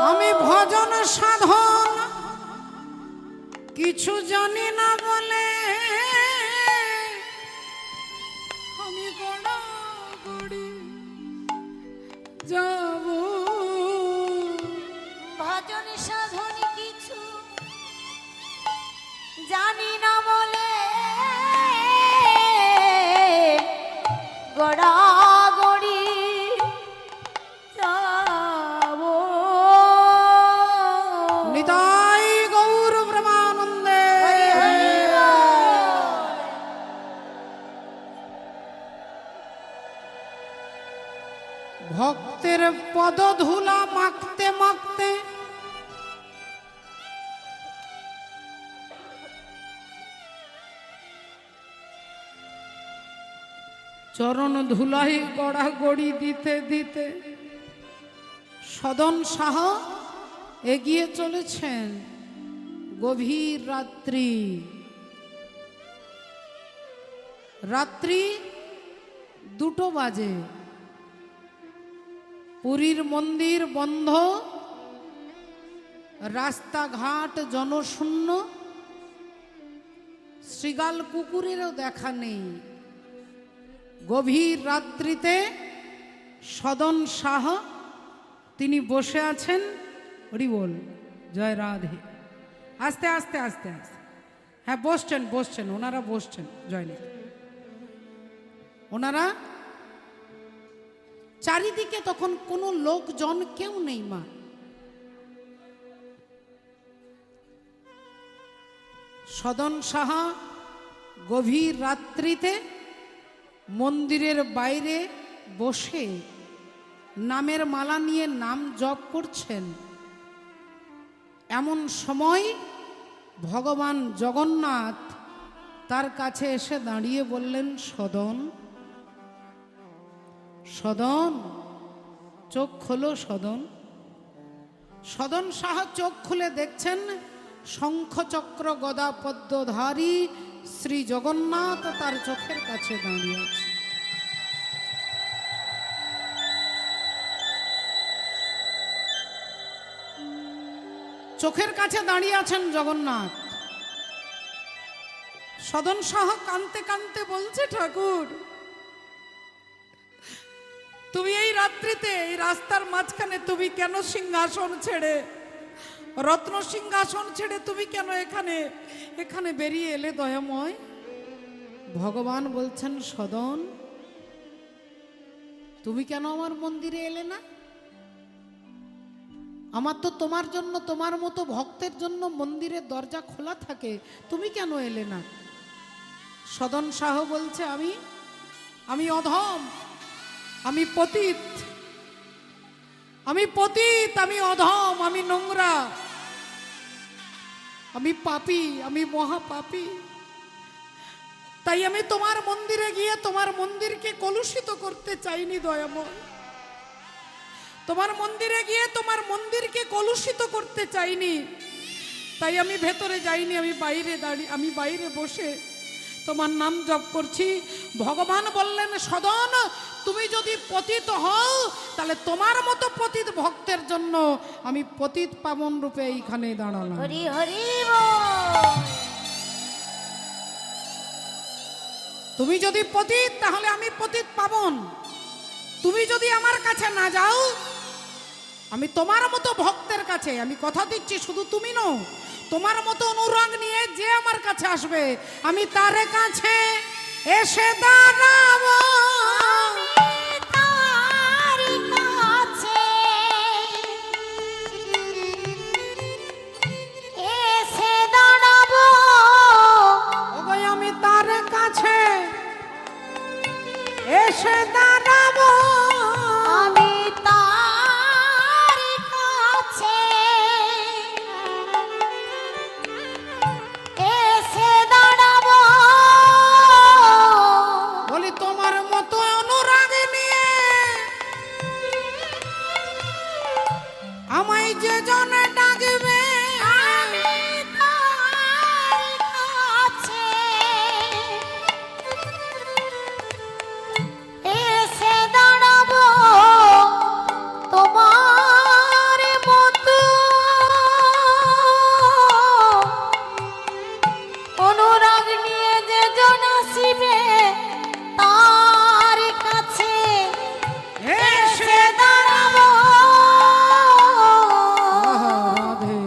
আমি ভজন সাধন কিছু জানি না বলে আমি গড়া গড়ি যাব ভজন সাধন কিছু জানি না বলে গড়াগড়ি যাব নিতাই গৌর ব্রহ্মানন্দে ভক্তের পদধূলা মাখতে মাখতে চরণ ধুলাই গড়াগড়ি দিতে দিতে সদন শাহ এগিয়ে চলেছেন। গভীর রাত্রি, রাত্রি 2টো বাজে, পুরীর মন্দির বন্ধ, রাস্তাঘাট জনশূন্য, শৃগাল কুকুরেরও দেখা নেই। গভীর রাত্রিতে সদন শাহ তিনি বসে আছেন। হরি বল, জয় রাধে। আস্তে আস্তে আস্তে আস্তে, হ্যাঁ বসছেন বসছেন, ওনারা বসছেন। জয় নিতাই। ওনারা চারিদিকে তখন কোনো লোকজন কেউ নেই মা। সদন সাহা গভীর রাত্রিতে মন্দিরের বাইরে বসে নামের মালা নিয়ে নাম জপ করছেন। এমন সময় ভগবান জগন্নাথ তার কাছে এসে দাঁড়িয়ে বললেন, সদন সদন চোখ খোলো সদন। সদন সাহা চোখ খুলে দেখছেন শঙ্খচক্র গদা পদ্মধারী শ্রী জগন্নাথ তার চোখের কাছে দাঁড়িয়ে আছে। চোখের কাছে দাঁড়িয়ে আছেন জগন্নাথ। সদন সাহা কাঁদতে কাঁদতে বলছে, ঠাকুর তুমি এই রাত্রিতে এই রাস্তার মাঝখানে তুমি কেন সিংহাসন ছেড়ে, রত্ন সিংহাসন ছেড়ে তুমি কেন এখানে এখানে বেরিয়ে এলে দয়াময়? ভগবান বলছেন, সদন তুমি কেন আমার মন্দিরে এলে না? আমার তো তোমার জন্য, তোমার মতো ভক্তের জন্য মন্দিরের দরজা খোলা থাকে, তুমি কেন এলে না? সদন শাহ বলছে, আমি অধম, আমি পতিত, আমি অধম, আমি নোংরা, আমি পাপী, আমি মহাপাপী। তাই আমি তোমার মন্দিরে গিয়ে তোমার মন্দিরকে কলুষিত করতে চাইনি দয়াময়। তোমার মন্দিরে গিয়ে তোমার মন্দিরকে কলুষিত করতে চাইনি, তাই আমি ভেতরে যাইনি। আমি বাইরে বসে তোমার নাম জপ করছি। ভগবান বললেন, সদন তুমি যদি পতিত হও তাহলে তোমার মতো পতিত ভক্তের জন্য আমি পতিত পাবন রূপে এইখানে দাঁড়ালাম। হরি হরি বল। তুমি যদি পতিত তাহলে আমি পতিত পাবন। তুমি যদি আমার কাছে না যাও, আমি তোমার মতো ভক্তের কাছে, আমি কথা দিচ্ছি শুধু তুমি নও, তোমার মতো অনুরাগ নিয়ে যে আমার কাছে আসবে আমি তার কাছে এসে দাঁড়াবো। আমি তার কাছে এসে দাঁড়াবো। আমি তার কাছে এসে দাঁড়াবো। বলি তোমার মতো অনুরাগ নিয়ে আমায় যে জনে ডাকবে আমি তার কাছে এসে দাঁড়াবো। তোমার মতো অনুরাগ নিয়ে যে জন আসিবে তার কাছে এসে দাঁড়াবো। রাধে।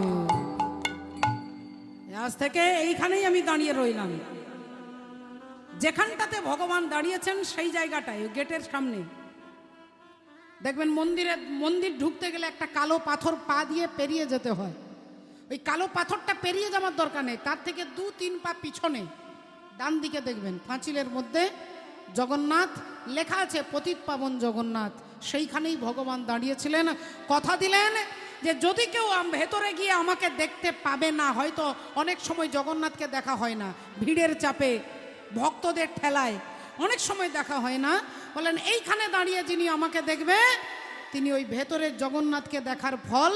আজ থেকে এইখানেই আমি দাঁড়িয়ে রইলাম। যেখানটাতে ভগবান দাঁড়িয়েছেন সেই জায়গাটায়, গেটের সামনে দেখবেন মন্দির ঢুকতে গেলে একটা কালো পাথর পা দিয়ে পেরিয়ে যেতে হয়। ওই কালো পাথরটা পেরিয়ে যাওয়ার দরকার নেই, তার থেকে 2-3 পা পিছনে ডান দিকে দেখবেন পাঁচিলের মধ্যে জগন্নাথ লেখা আছে, পতিত পাবন জগন্নাথ। সেইখানেই ভগবান দাঁড়িয়েছিলেন। কথা দিলেন যে যদি কেউ ভেতরে গিয়ে আমাকে দেখতে পাবে না, হয়তো অনেক সময় জগন্নাথকে দেখা হয় না, ভিড়ের চাপে ভক্তদের ঠেলায় অনেক সময় দেখা হয় না, বলেন এইখানে দাঁড়িয়ে যিনি আমাকে দেখবে তিনি ওই ভেতরের জগন্নাথকে দেখার ফল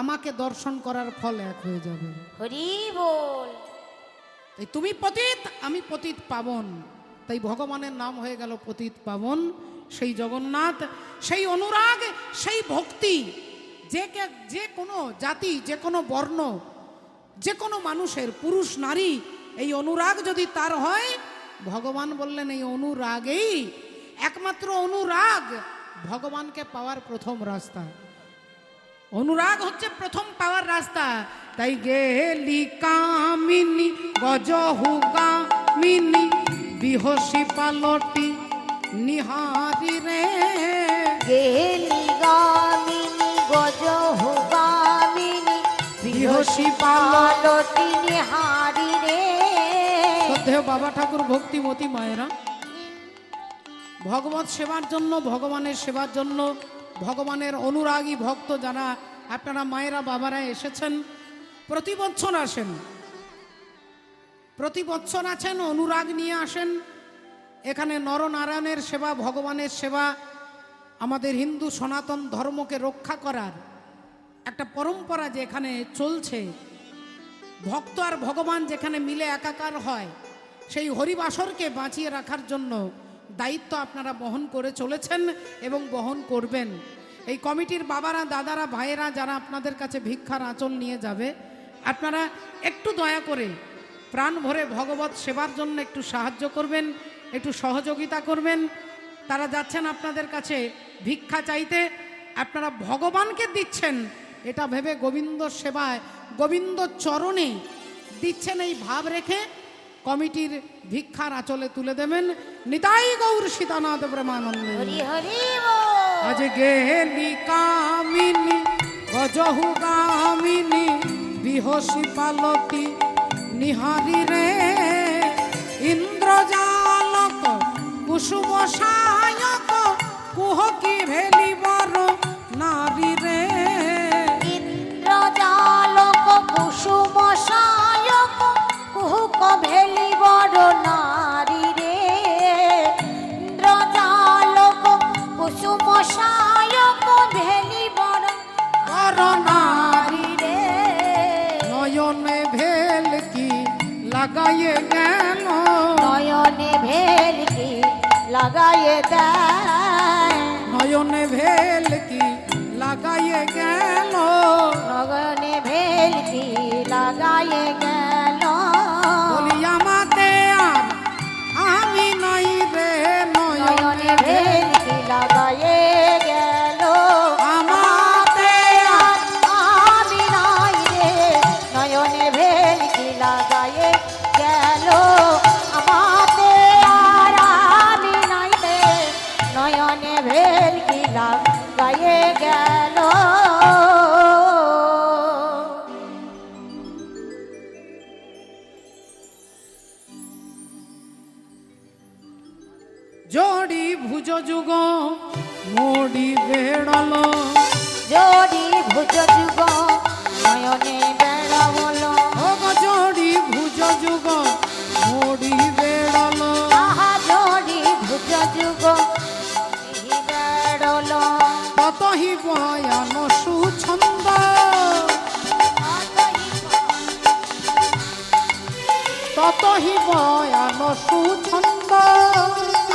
আমাকে দর্শন করার ফল এক হয়ে যাবে। হরি বল। তাই তুমি পতিত, আমি পতিত পাবন, তাই ভগবানের নাম হয়ে গেল পতিত পাবন। সেই জগন্নাথ, সেই অনুরাগ, সেই ভক্তি, যে কোনো জাতি, যে কোনো বর্ণ, যে কোনো মানুষের, পুরুষ নারী, এই অনুরাগ যদি তার হয়, ভগবান বললেন এই অনুরাগেই, একমাত্র অনুরাগ ভগবানকে পাওয়ার প্রথম রাস্তা। অনুরাগ হচ্ছে প্রথম পাওয়ার রাস্তা। তাই গেলি কামিনী গজহু গামিনী বিহসি পালটি নিহারি রে। গেলি গামিনী গজহু গামিনী বিহসি পালটি নিহারি রে। শ্রদ্ধেয় বাবা ঠাকুর, ভক্তিমতী মায়েরা, ভগবত সেবার জন্য, ভগবানের সেবার জন্য, ভগবানের অনুরাগী ভক্ত যারা আপনারা মায়েরা বাবারা এসেছেন, প্রতি বছর আসেন, প্রতি বছর আছেন, অনুরাগ নিয়ে আসেন। এখানে নরনারায়ণের সেবা, ভগবানের সেবা, আমাদের হিন্দু সনাতন ধর্মকে রক্ষা করার একটা পরম্পরা যে এখানে চলছে। ভক্ত আর ভগবান যেখানে মিলে একাকার হয়, সেই হরিবাসরকে বাঁচিয়ে রাখার জন্য দায়িত্ব আপনারা বহন করে চলেছেন এবং বহন করবেন। এই কমিটির বাবারা, দাদারা, ভাইয়েরা যারা আপনাদের কাছে ভিক্ষার আঁচল নিয়ে যাবে, আপনারা একটু দয়া করে প্রাণ ভরে ভগবত সেবার জন্য একটু সাহায্য করবেন, একটু সহযোগিতা করবেন। তারা যাচ্ছেন আপনাদের কাছে ভিক্ষা চাইতে, আপনারা ভগবানকে দিচ্ছেন এটা ভেবে গোবিন্দ সেবায়, গোবিন্দ চরণে দিচ্ছেন এই ভাব রেখে কমিটির ভিক্ষার আঁচলে তুলে দেবেন। নিতাই গৌর সীতানাথ ব্রহ্মানন্দে। হরি হরি বল। আজ গেলি কামিনী গজহু গামিনী বিহসি পালতি নিহারি রে। ইন্দ্রজালক কুসুম সায়ক কুহকি ভেলি বড় নারী রে। ইন্দ্রজালক কুসুম সায়ক কুহক ভেলি বড় নারী ভেলকি লাগাইয়ে দেয়, নয়নে ভেলকি লাগাইয়ে গেল, নয়নে ভেলকি লাগাইয়ে গেল। বলি আমাতে আর আমি নাই রে, নয়নে ভেলকি লাগাইয়ে গেল, আমাতে আর আমি নাই রে, নয়নে ভেলকি লাগাইয়ে গেল, আমাতে আর আমি নাই রে, নয়নে ভেলকি লাগাইয়ে গেল। জড়ি ভুজ যুগ মোড়ি বেড়ল, জড়ি ভুজ যুগ নয়নে বেড়া হলো, জড়ি ভুজ যুগ মোড়ি বেড়ল, আহা জড়ি ভুজ যুগ বেড়ল, ততহি বয়ান সুছন্দ, ততহি বয়ান সুছন্দ,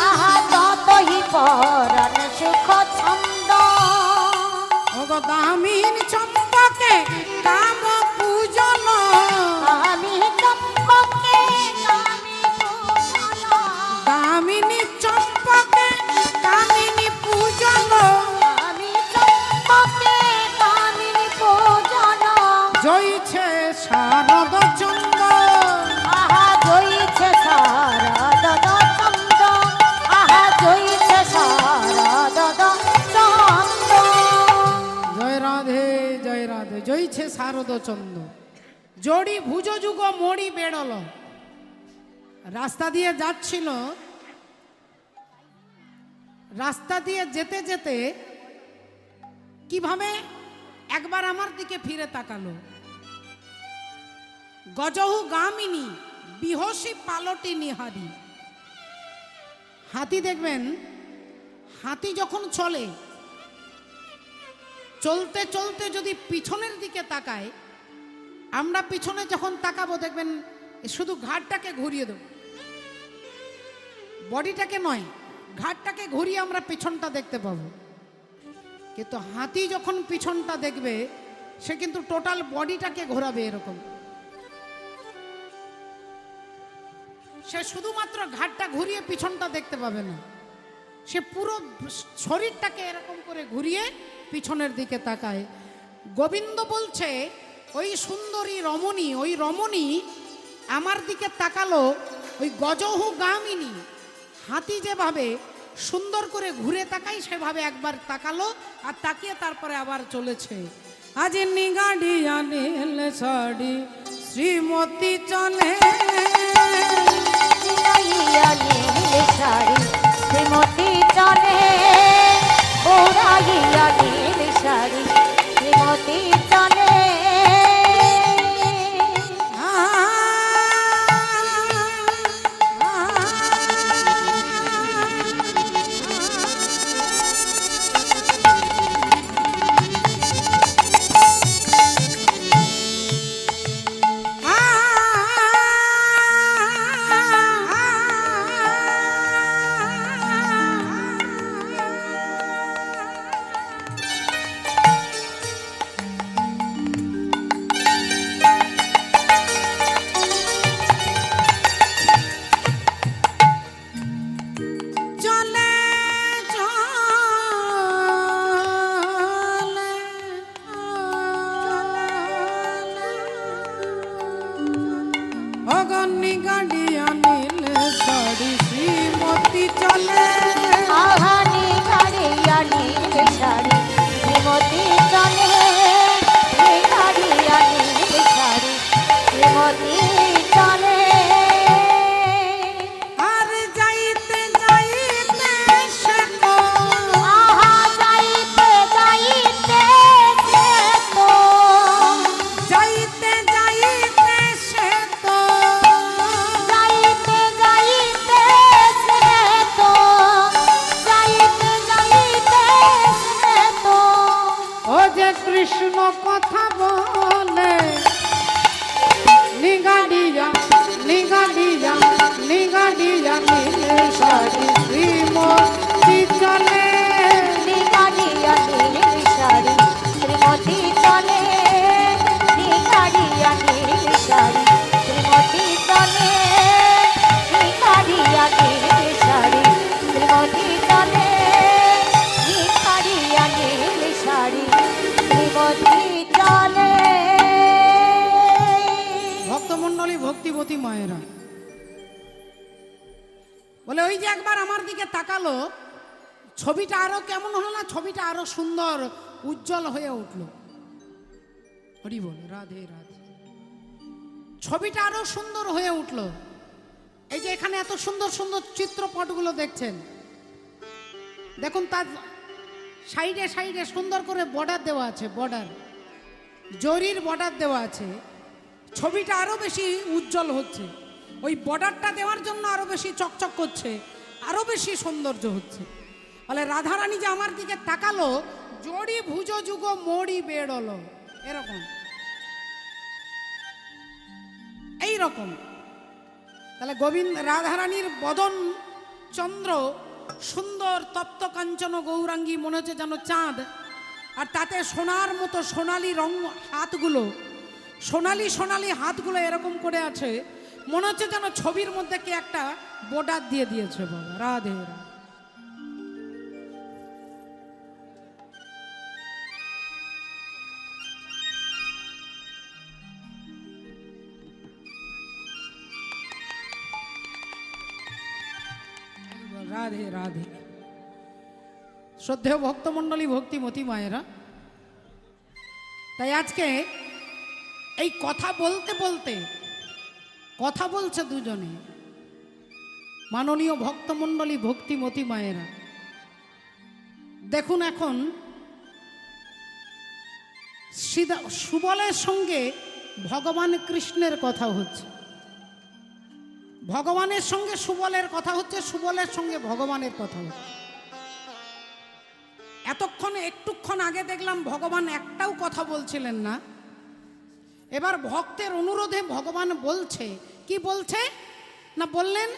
আহা ততহি পরাণ সুখ ছন্দ, দামিন চম্পকে কাম পূজন, আমি চম্পকে কামি পূজন, দামিনী চম্পকে কামিনী পূজন, আমি চম্পকে কামি পূজন, জয়ছে শারদ চন্দ, আহা জয়ছে শারদ চন্দ, আহা জয়ছে শারদ চন্দ। জয় রাধে জয়ছে শারদ চন্দ। জড়ি ভুজ যুগ মড়ি বেড়ল, রাস্তা দিয়ে যাচ্ছিল, রাস্তা দিয়ে যেতে যেতে কিভাবে একবার আমার দিকে ফিরে তাকালো, গজহু গামিনী বিহসী পালটি নিহারি। হাতি দেখবেন, হাতি যখন চলে, চলতে চলতে যদি পিছনের দিকে তাকায়, আমরা পিছনে যখন তাকাবো দেখবেন শুধু ঘাটটাকে ঘুরিয়ে দেব, বডিটাকে নয়, ঘাটটাকে ঘুরিয়ে আমরা পিছনটা দেখতে পাবো। কিন্তু হাতি যখন পিছনটা দেখবে সে কিন্তু টোটাল বডিটাকে ঘোরাবে এরকম, সে শুধুমাত্র ঘাটটা ঘুরিয়ে পিছনটা দেখতে পাবে না, সে পুরো শরীরটাকে এরকম করে ঘুরিয়ে পিছনের দিকে তাকায়। গোবিন্দ বলছে ওই সুন্দরী রমণী, ওই রমণী আমার দিকে তাকালো, ওই গজহু গামিনী হাতি যেভাবে সুন্দর করে ঘুরে তাকাই সেভাবে একবার তাকালো, আর তাকিয়ে তারপরে আবার চলেছে। আজ নিগাড়ি আনিল শাড়ি শ্রীমতী চলে, শ্রীমতী চলে, ওরাইয়া নীল শাড়ি শ্রীমতী চলে, কৃষ্ণ কথা বলে নিগাড়িয়া নিগাড়িয়া নিগাড়িয়া নীলে মায়েরা। বলে ওই যে একবার আমার দিকে তাকালো, ছবিটা আরো কেমন হলো না, ছবিটা আরো সুন্দর উজ্জ্বল হয়ে উঠলো। হরি বল, রাধে রাধে। ছবিটা আরো সুন্দর হয়ে উঠলো। এই যে এখানে এত সুন্দর সুন্দর চিত্রপটগুলো দেখছেন, দেখুন তার সাইডে সাইডে সুন্দর করে বর্ডার দেওয়া আছে, বর্ডার, জরির বর্ডার দেওয়া আছে। ছবিটা আরো বেশি উজ্জ্বল হচ্ছে, ওই বর্ডারটা দেওয়ার জন্য আরো বেশি চকচক করছে, আরো বেশি সৌন্দর্য হচ্ছে। বলে রাধারানী যে আমার দিকে তাকালো, জড়ি ভুজ যুগ মড়ি বেড়লো, এরকম এই রকম। তাহলে গোবিন্দ রাধারানীর বদন চন্দ্র সুন্দর তপ্ত কাঞ্চন গৌরাঙ্গী, মনে হচ্ছে যেন চাঁদ, আর তাতে সোনার মতো সোনালি রং হাতগুলো, সোনালি সোনালি হাতগুলো এরকম করে আছে, মনে হচ্ছে যেন ছবির মধ্যে কে একটা বর্ডার দিয়ে দিয়েছে। বাবা রাধে রাধে। রাধে রাধে। শ্রদ্ধেয় ভক্তমণ্ডলী, ভক্তিমতী মায়েরা, তাই আজকে এই কথা বলতে বলতে কথা বলছে দুজনে, মাননীয় ভক্তমণ্ডলী, ভক্তিমতী মায়েরা। দেখুন এখন সুবলের সঙ্গে ভগবান কৃষ্ণের কথা হচ্ছে, ভগবানের সঙ্গে সুবলের কথা হচ্ছে, সুবলের সঙ্গে ভগবানের কথা হচ্ছে। এতক্ষণ একটুক্ষণ আগে দেখলাম ভগবান একটাও কথা বলছিলেন না, এবার ভক্তের অনুরোধে ভগবান বলছে। কি বলছে না, বললেন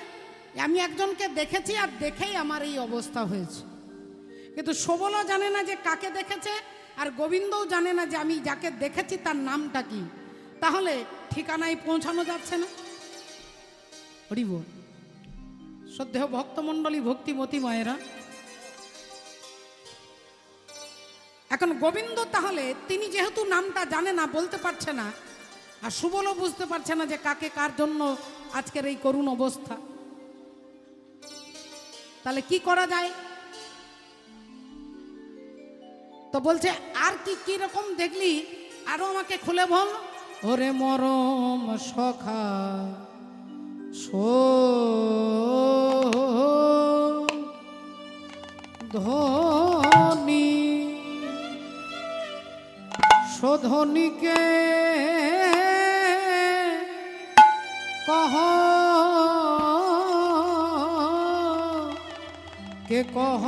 আমি একজনকে দেখেছি আর দেখেই আমার এই অবস্থা হয়েছে। কিন্তু সুবলও জানে না যে কাকে দেখেছে, আর গোবিন্দও জানে না যে আমি যাকে দেখেছি তার নামটা কি। তাহলে ঠিকানায় পৌঁছানো যাচ্ছে না। হরি বল। শ্রদ্ধেয় ভক্তমণ্ডলী, ভক্তিমতী মায়েরা, এখন গোবিন্দ তাহলে তিনি যেহেতু নামটা জানে না, বলতে পারছে না, আর সুবলও বুঝতে পারছে না যে কাকে কার জন্য আজকের এই করুণ অবস্থা, তাহলে কি করা যায়? তো বলছে আর কি কি রকম দেখলি আরো আমাকে খুলে বল। ওরে মরম সখা ধনী শোধনীকে কহ কে কহ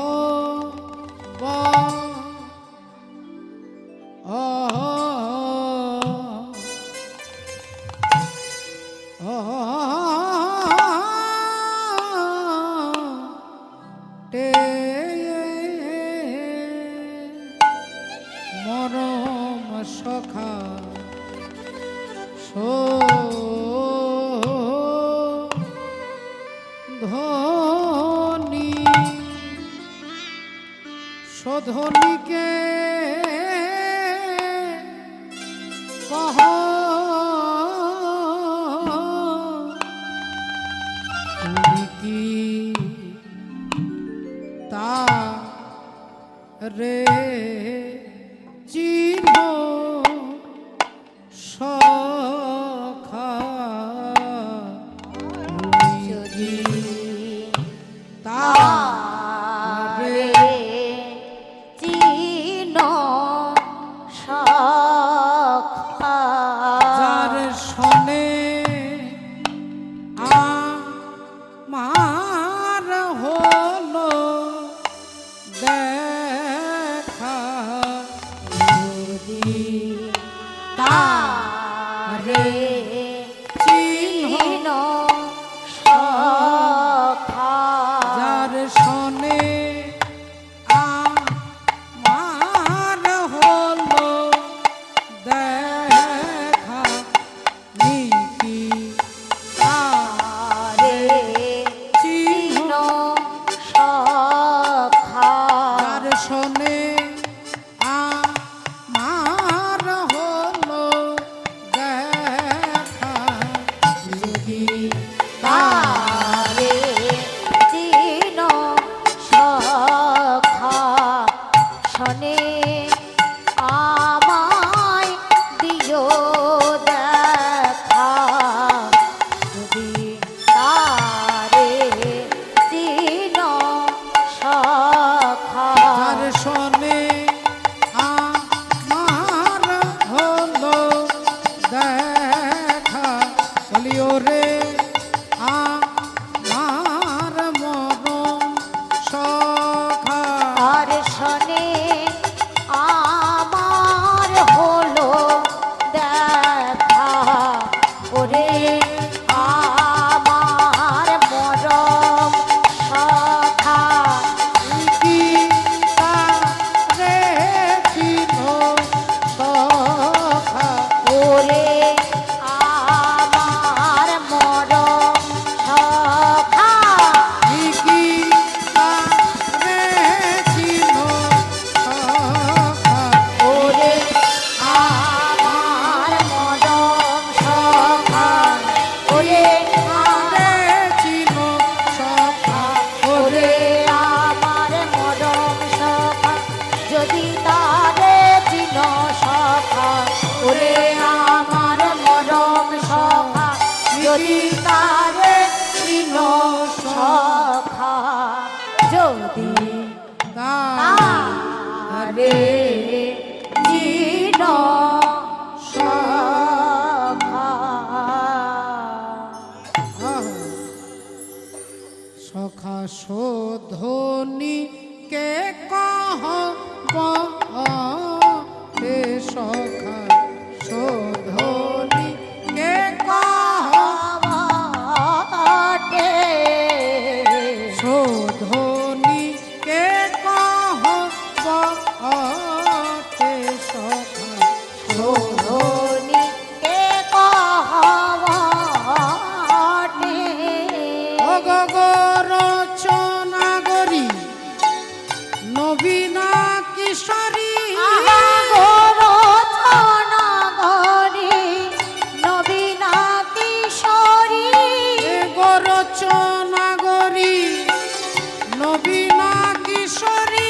মরম সখা ধনী শোধনীকে কহ তুমি কি তা রে চিহ্ন সখা যদি তারে চিহ্ন সখা যার শনে আমার হলো দেখা, যদি তারে চিহ্ন সখা যার শনে আমার হলো দেখা, নিকি তারে চিহ্ন সখা যার শনে আমার হলো দেখা, যদি ওরে আমার মরম সখা যদি তারে চিন সখা ওরে আমার মরম সখা যদি তারে চিন সখা যদি তারে চিন সখা সখা শোধনী কে কহ হে সখা শোধনী কে কহ শোধনী কে কহ হে সখা ধনী কে কহবটে রচনাগরী নবীনা কিশোরী রচনাগরী নবীনা কিশোরী রচনাগরী নবীনা কিশোরী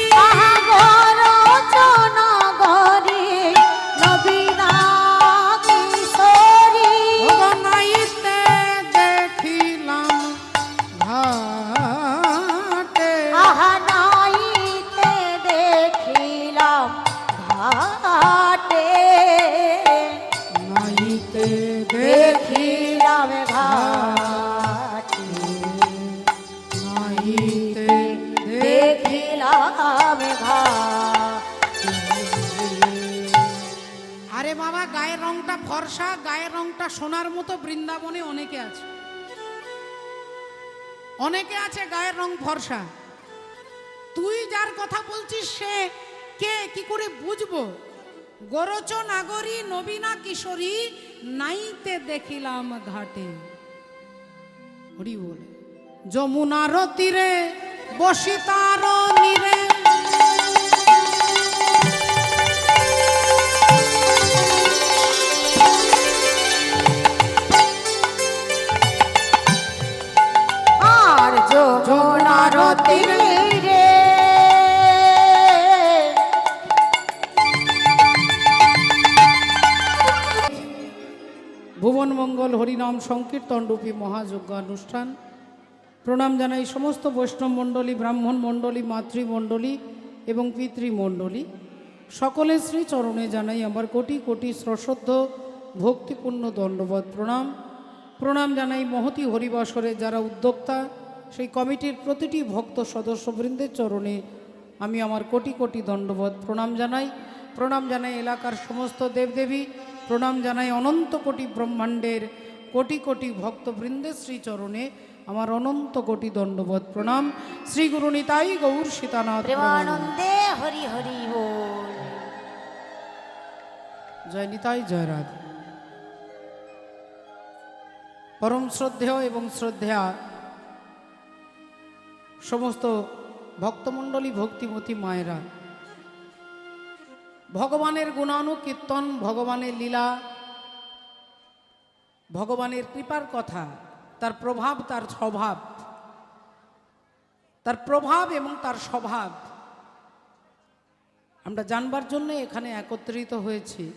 রচনাগরী নবীনা কিশোরী নাইতে দেখিলাম ঘাটে নাইতে দেখিলাম ঘাটে নাইতে দেখিলাম ঘাটে নাইতে দেখিলাম ঘাটে আরে বাবা গায়ের রংটা ফর্সা গায়ের রংটা সোনার মতো বৃন্দাবনে অনেকে আছে অনেকে আছে গায়ের রং ফর্সা তুই যার কথা বলছিস সে কে কি করে বুঝবো গোরচ নাগরী নবীনা কিশোরী নাইতে দেখিলাম ঘাটে হরি বলে যমুনার তীরে বসি তার নীরে আর যমুনার তীরে ভুবন মঙ্গল হরিনাম সংকীর্তন রূপী মহাযজ্ঞ অনুষ্ঠান প্রণাম জানাই সমস্ত বৈষ্ণব মণ্ডলী ব্রাহ্মণ মণ্ডলী মাতৃমণ্ডলী এবং পিতৃমণ্ডলী সকলের শ্রী চরণে জানাই আমার কোটি কোটি সশ্রদ্ধ ভক্তিপূর্ণ দণ্ডবত প্রণাম প্রণাম জানাই মহতি হরিবাসরে যারা উদ্যোক্তা সেই কমিটির প্রতিটি ভক্ত সদস্যবৃন্দের চরণে আমি আমার কোটি কোটি দণ্ডবত প্রণাম জানাই এলাকার সমস্ত দেবদেবী প্রণাম জানাই অনন্ত কোটি ব্রহ্মাণ্ডের কোটি কোটি ভক্তবৃন্দের শ্রীচরণে আমার অনন্ত কোটি দণ্ডবত প্রণাম শ্রী গুরু নিতাই গৌর সীতানাথ প্রেমানন্দে হরি হরি বল জয় নিতাই জয় রাধা পরম শ্রদ্ধেয় এবং শ্রদ্ধেয়া সমস্ত ভক্তমণ্ডলী ভক্তিমতী মায়েরা ভগবানের গুণানুকীর্তন ভগবানের লীলা ভগবানের কৃপার কথা তার প্রভাব তার স্বভাব তার প্রভাব এবং তার স্বভাব আমরা জানবার জন্য এখানে একত্রিত হয়েছি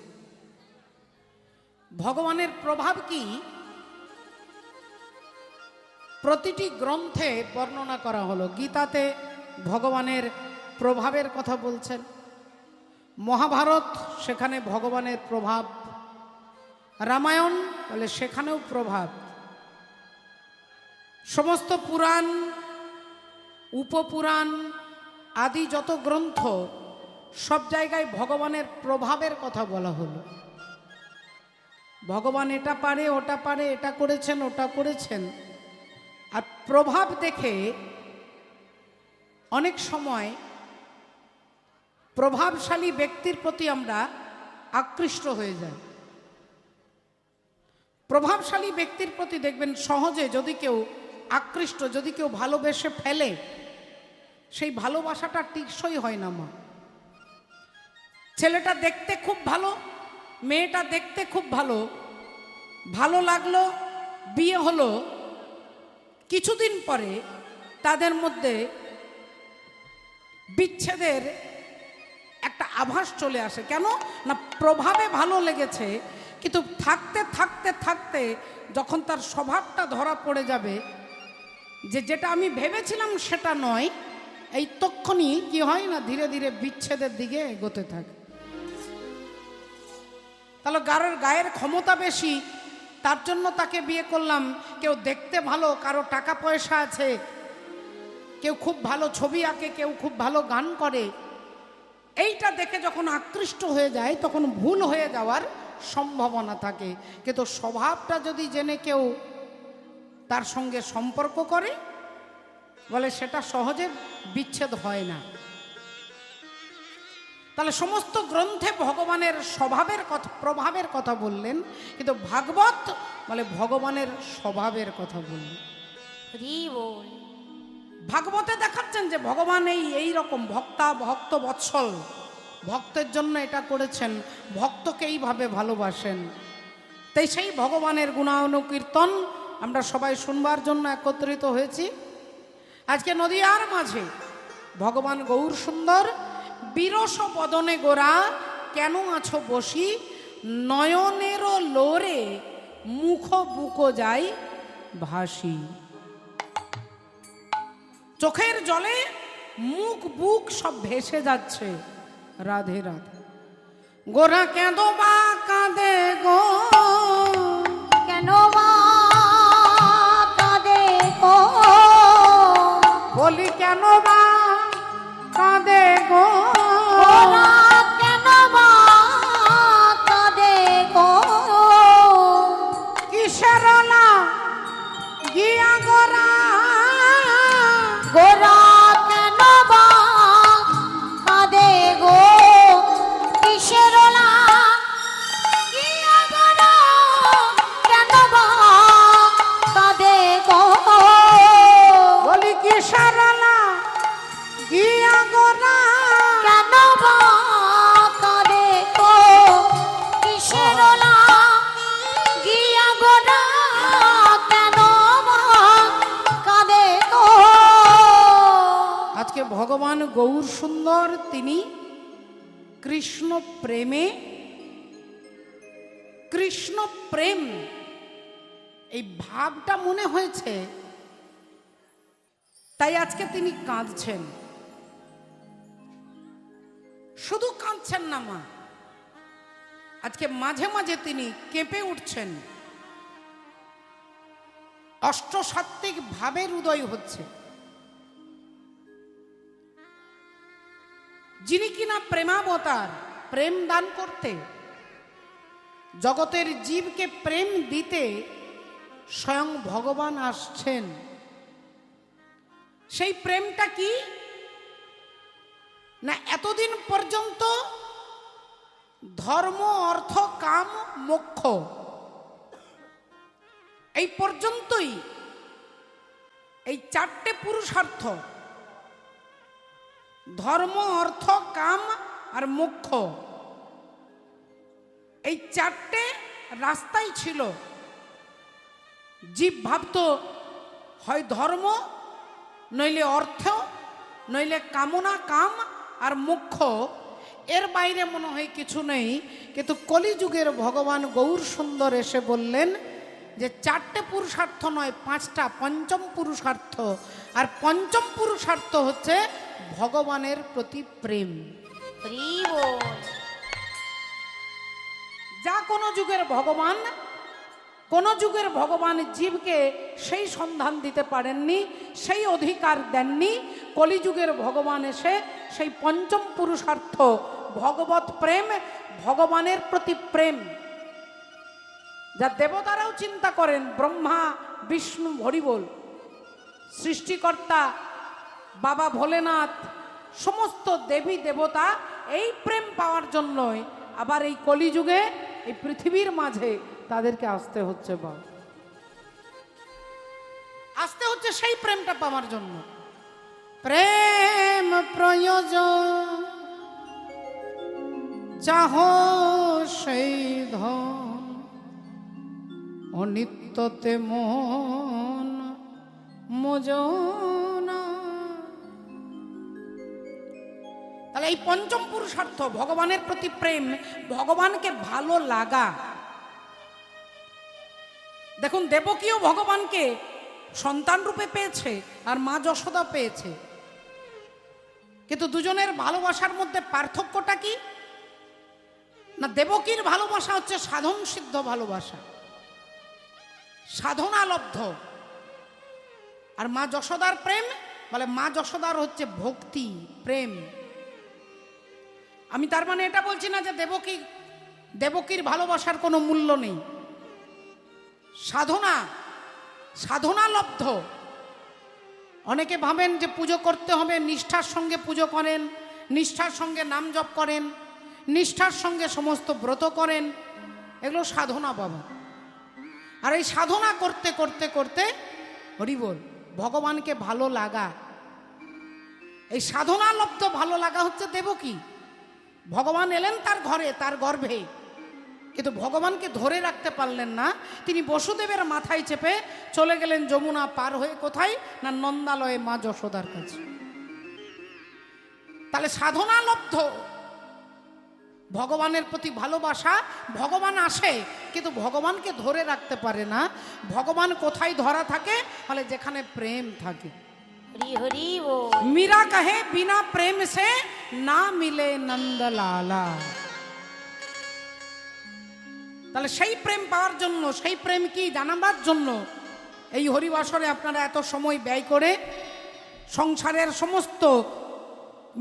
ভগবানের প্রভাব কি প্রতিটি গ্রন্থে বর্ণনা করা হলো গীতাতে ভগবানের প্রভাবের কথা বলছেন মহাভারত সেখানে ভগবানের প্রভাব রামায়ণ বলে সেখানেও প্রভাব সমস্ত পুরাণ উপপুরাণ আদি যত গ্রন্থ সব জায়গায় ভগবানের প্রভাবের কথা বলা হলো ভগবান এটা পারে ওটা পারে এটা করেছেন ওটা করেছেন আর প্রভাব দেখে অনেক সময় প্রভাবশালী ব্যক্তির প্রতি আমরা আকৃষ্ট হয়ে যাই প্রভাবশালী ব্যক্তির প্রতি দেখবেন সহজে যদি কেউ আকৃষ্ট যদি কেউ ভালোবেসে ফেলে সেই ভালোবাসাটা টিকসই হয় না মা ছেলেটা দেখতে খুব ভালো মেয়েটা দেখতে খুব ভালো ভালো লাগলো বিয়ে হলো কিছুদিন পরে তাদের মধ্যে বিচ্ছেদের একটা আভাস চলে আসে। কেন না, প্রভাবে ভালো লেগেছে, কিন্তু থাকতে থাকতে থাকতে যখন তার স্বভাবটা ধরা পড়ে যাবে যে যেটা আমি ভেবেছিলাম সেটা নয়, এই তক্ষণই কি হয় না, ধীরে ধীরে বিচ্ছেদের দিকে এগোতে থাকে। তাহলে গায়ের ক্ষমতা বেশি, তার জন্য তাকে বিয়ে করলাম। কেউ দেখতে ভালো, কারো টাকা পয়সা আছে, কেউ খুব ভালো ছবি আঁকে, কেউ খুব ভালো গান করে, এইটা দেখে যখন আকৃষ্ট হয়ে যায় তখন ভুল হয়ে যাওয়ার সম্ভাবনা থাকে। কিন্তু স্বভাবটা যদি জেনে কেউ তার সঙ্গে সম্পর্ক করে, বলে সেটা সহজে বিচ্ছেদ হয় না। তাহলে সমস্ত গ্রন্থে ভগবানের স্বভাবের কথা, প্রভাবের কথা বললেন, কিন্তু ভাগবত বলে ভগবানের স্বভাবের কথা বললেন। ভাগবতে দেখাচ্ছেন যে ভগবান এই রকম ভক্ত বৎসল, ভক্তের জন্য এটা করেছেন, ভক্তকে এইভাবে ভালোবাসেন। তাই সেই ভগবানের গুণানুকীর্তন আমরা সবাই শুনবার জন্য একত্রিত হয়েছি। আজকে নদিয়ার মাঝে ভগবান গৌর সুন্দর বিরস বদনে গোরা কেন আছো বসি, নয়নেরও লোরে মুখ বুকো যাই ভাসি। চোখের জলে মুখ বুক সব ভেসে যাচ্ছে। রাধে রাধে। গোরা কেন বা কাঁদে গো, কেন বা কাঁদে গো, বলি কেন বা কাঁদে গো, গোরা কেন বা কাঁদে গো, কিসের না গিয়া গোরা, গোরা কেন বা কাঁদে গো, কিসের না গিয়া গোরা কেন বা কাঁদে গো, বলি কিসের না গিয়া গোরা, কেন বা কাঁদে গো, কিসের না গিয়া গোরা কেন বা কাঁদে গো। আজকে ভগবান গৌর সুন্দর তিনি কৃষ্ণ প্রেমে, কৃষ্ণ প্রেম এই ভাবটা মনে হয়েছে, তাই আজকে তিনি কাঁদছেন। শুধু কাঁদছেন না মা, আজকে মাঝে মাঝে তিনি কেঁপে উঠছেন, অষ্টসাত্ত্বিক ভাবের উদয় হচ্ছে। যিনি কিনা প্রেমাবতার, প্রেম দান করতে, জগতের জীবকে প্রেম দিতে স্বয়ং ভগবান আসছেন। সেই প্রেমটা কি না, এতদিন পর্যন্ত ধর্ম অর্থ কাম মোক্ষ এই পর্যন্তই, এই চারটে পুরুষার্থ, ধর্ম অর্থ কাম আর মোক্ষ, এই চারটে রাস্তাই ছিল। জীব ভাবত হয় ধর্ম, নইলে অর্থ, নইলে কামনা কাম আর মোক্ষ, এর বাইরে মনে হয় কিছু নেই। কিন্তু কলিযুগের ভগবান গৌর সুন্দর এসে বললেন যে চারটে পুরুষার্থ নয়, পাঁচটা, পঞ্চম পুরুষার্থ। আর পঞ্চম পুরুষার্থ হচ্ছে ভগবানের প্রতি প্রেম। যা কোন যুগের ভগবান, কোন যুগের ভগবান জীবকে সেই সন্ধান দিতে পারেননি, সেই অধিকার দেননি। কলিযুগের ভগবান এসে সেই পঞ্চম পুরুষার্থ ভগবত প্রেম, ভগবানের প্রতি প্রেম, যা দেবতারাও চিন্তা করেন, ব্রহ্মা বিষ্ণু হরিবোল, সৃষ্টিকর্তা বাবা ভোলেনাথ, সমস্ত দেবী দেবতা এই প্রেম পাওয়ার জন্যই আবার এই কলিযুগে এই পৃথিবীর মাঝে তাদেরকে আসতে হচ্ছে, বা আসতে হচ্ছে সেই প্রেমটা পাওয়ার জন্য। প্রেম প্রয়োজন চাহ সেই ধন, অনিত্যতে মন মোজনা তাহলে এই পঞ্চম পুরুষার্থ ভগবানের প্রতি প্রেম, ভগবানকে ভালো লাগা। দেখুন, দেবকীও ভগবানকে সন্তান রূপে পেয়েছে আর মা যশোদা পেয়েছে, কিন্তু দুজনের ভালোবাসার মধ্যে পার্থক্যটা কি না? দেবকীর ভালোবাসা হচ্ছে সাধন সিদ্ধ ভালোবাসা, সাধনালব্ধ। আর মা যশোদার প্রেম বলে মা যশোদার হচ্ছে ভক্তি প্রেম। আমি তার মানে এটা বলছি না যে দেবকীর ভালোবাসার কোনো মূল্য নেই। সাধনালব্ধ। অনেকে ভাবেন যে পুজো করতে হবে, নিষ্ঠার সঙ্গে পুজো করেন, নিষ্ঠার সঙ্গে নাম জপ করেন, নিষ্ঠার সঙ্গে সমস্ত ব্রত করেন, এগুলো সাধনা বাবা। আর এই সাধনা করতে করতে করতে হরি বল ভগবানকে ভালো লাগা, এই সাধনালব্ধ ভালো লাগা হচ্ছে দেবকী। ভগবান এলেন তার ঘরে, তার গর্ভে, কিন্তু ভগবানকে ধরে রাখতে পারলেন না। তিনি বসুদেবের মাথায় চেপে চলে গেলেন যমুনা পার হয়ে, কোথায় না নন্দালয়ে মা যশোদার কাছে। তাহলে সাধনালব্ধ ভগবানের প্রতি ভালোবাসা। ভগবান আসে কিন্তু ভগবানকে ধরে রাখতে পারে না। ভগবান কোথায় ধরা থাকে? বলে যেখানে প্রেম থাকে। হরি হরি ও মীরা কহে বিনা প্রেম সে না মিলে নন্দলালা। তাহলে সেই প্রেম পাওয়ার জন্য, সেই প্রেম কি জানাবার জন্য এই হরিবাসরে আপনারা এত সময় ব্যয় করে সংসারের সমস্ত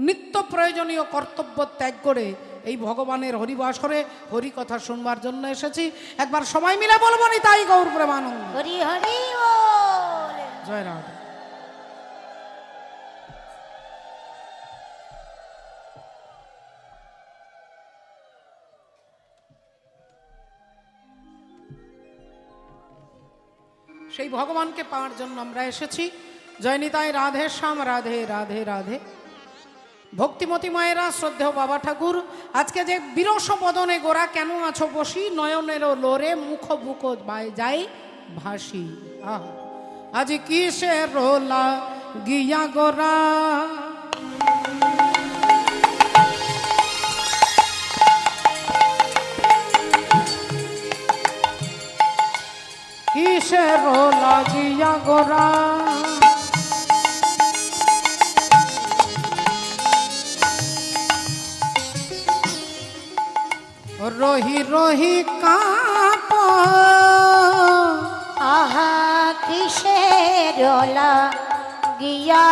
নিত্য প্রয়োজনীয় কর্তব্য ত্যাগ করে এই ভগবানের হরিবাসরে হরি কথা শুনবার জন্য এসেছি। একবার সবাই মিলে বলবো নি তাই গৌর প্রেমানন্দ। হরি হরি ও জয় রাধা। সেই ভগবানকে পাওয়ার জন্য আমরা এসেছি। জয় নিতাই রাধে শ্যাম, রাধে রাধে রাধে। ভক্তিমতী মায়েরা, শ্রদ্ধেয় বাবা ঠাকুর, আজকে যে বিরস বদনে গোরা কেন আছো বসি, নয়নের লোরে মুখ বুক যাই ভাসি। আজ কিসে রোলা গিয়া গোরা, কিসে রোলা গিয়া গোরা, রহি রহি কাপ, আহা কিসের গিয়া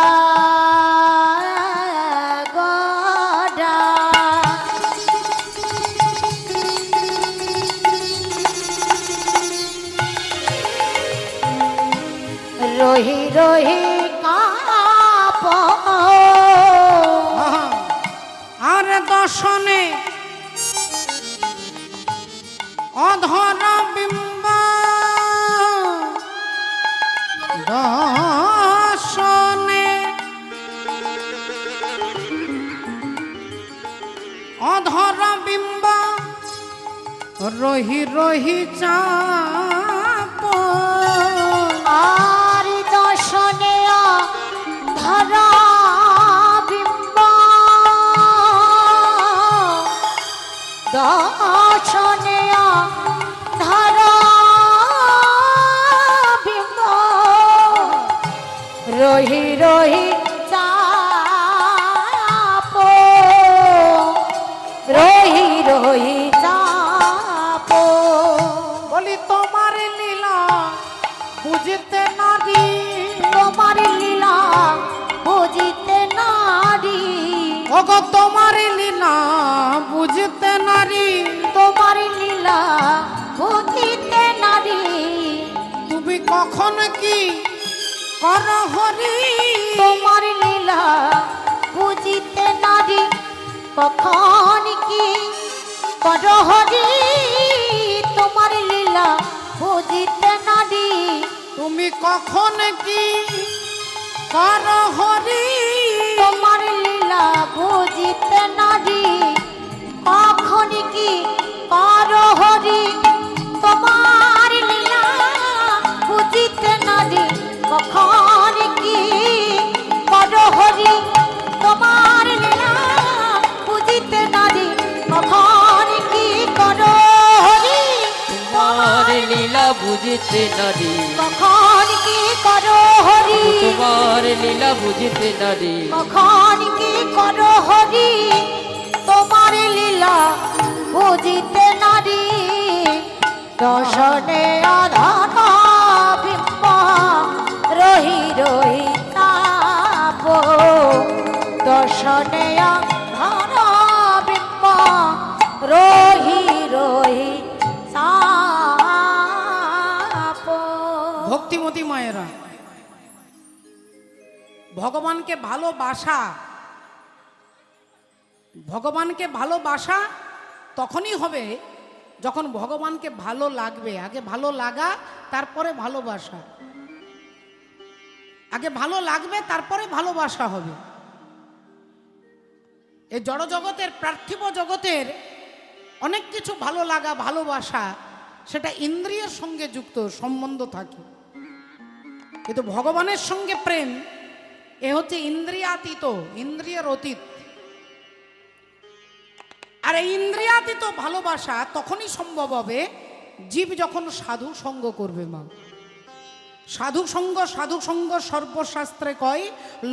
গড়া, রহি রহি কাপ, আর দর্শনে অধর বিম্ব, দর্শনে অধর বিম্ব, রহি রহি চাপ, আর দর্শনে ধরা বিম্ব, দর্শনে ধরা বিম্ব, রহি রহি চাপ, রহি রহি চাপ। বলি তোমার লীলা বুঝতে নারী, তোমার লীলা বুঝিতে নারী, ওগো তোমার লীলা বুঝতে নারী, তোমার লীলা বুঝিতে নারী, তুমি কখন কি কর হরি, তোমার লীলা বুঝিতে নারী, কখন কি কর হরি, তোমার লীলা বুঝিতে নারী, তুমি কখন কি কর হরি, তোমার লীলা বুঝিতে নারী, কখন কি কর হরি, তোমার লীলা বুঝিতে নারী, কখন কি কর হরি, তোমার লীলা বুঝিতে নারী, কখন কি করো হরি, তোমার লীলা বুঝিতে নারী, কখন কি করো হরি, তোমার লীলা বুঝিতে নারী। দর্শনে আধান বিম্ব রহি রহি তাপ, দর্শনে আধান বিম্ব রহি রহি তাপ। ভক্তিমতী মায়েরা, ভগবানকে ভালোবাসা, ভগবানকে ভালোবাসা তখনই হবে যখন ভগবানকে ভালো লাগবে। আগে ভালো লাগা, তারপরে ভালোবাসা। আগে ভালো লাগবে, তারপরে ভালোবাসা হবে। এই জড় জগতের, পার্থিব জগতের অনেক কিছু ভালো লাগা, ভালোবাসা, সেটা ইন্দ্রিয়ের সঙ্গে যুক্ত সম্বন্ধ থাকে। কিন্তু ভগবানের সঙ্গে প্রেম, এ হচ্ছে ইন্দ্রিয়াতীত, ইন্দ্রিয়ের অতীত। আর এই ইন্দ্রিয়াতীত ভালোবাসা তখনই সম্ভব হবে জীব যখন সাধু সঙ্গ করবে। মা, সাধু সঙ্গ, সাধু সঙ্গ সর্বশাস্ত্রে কয়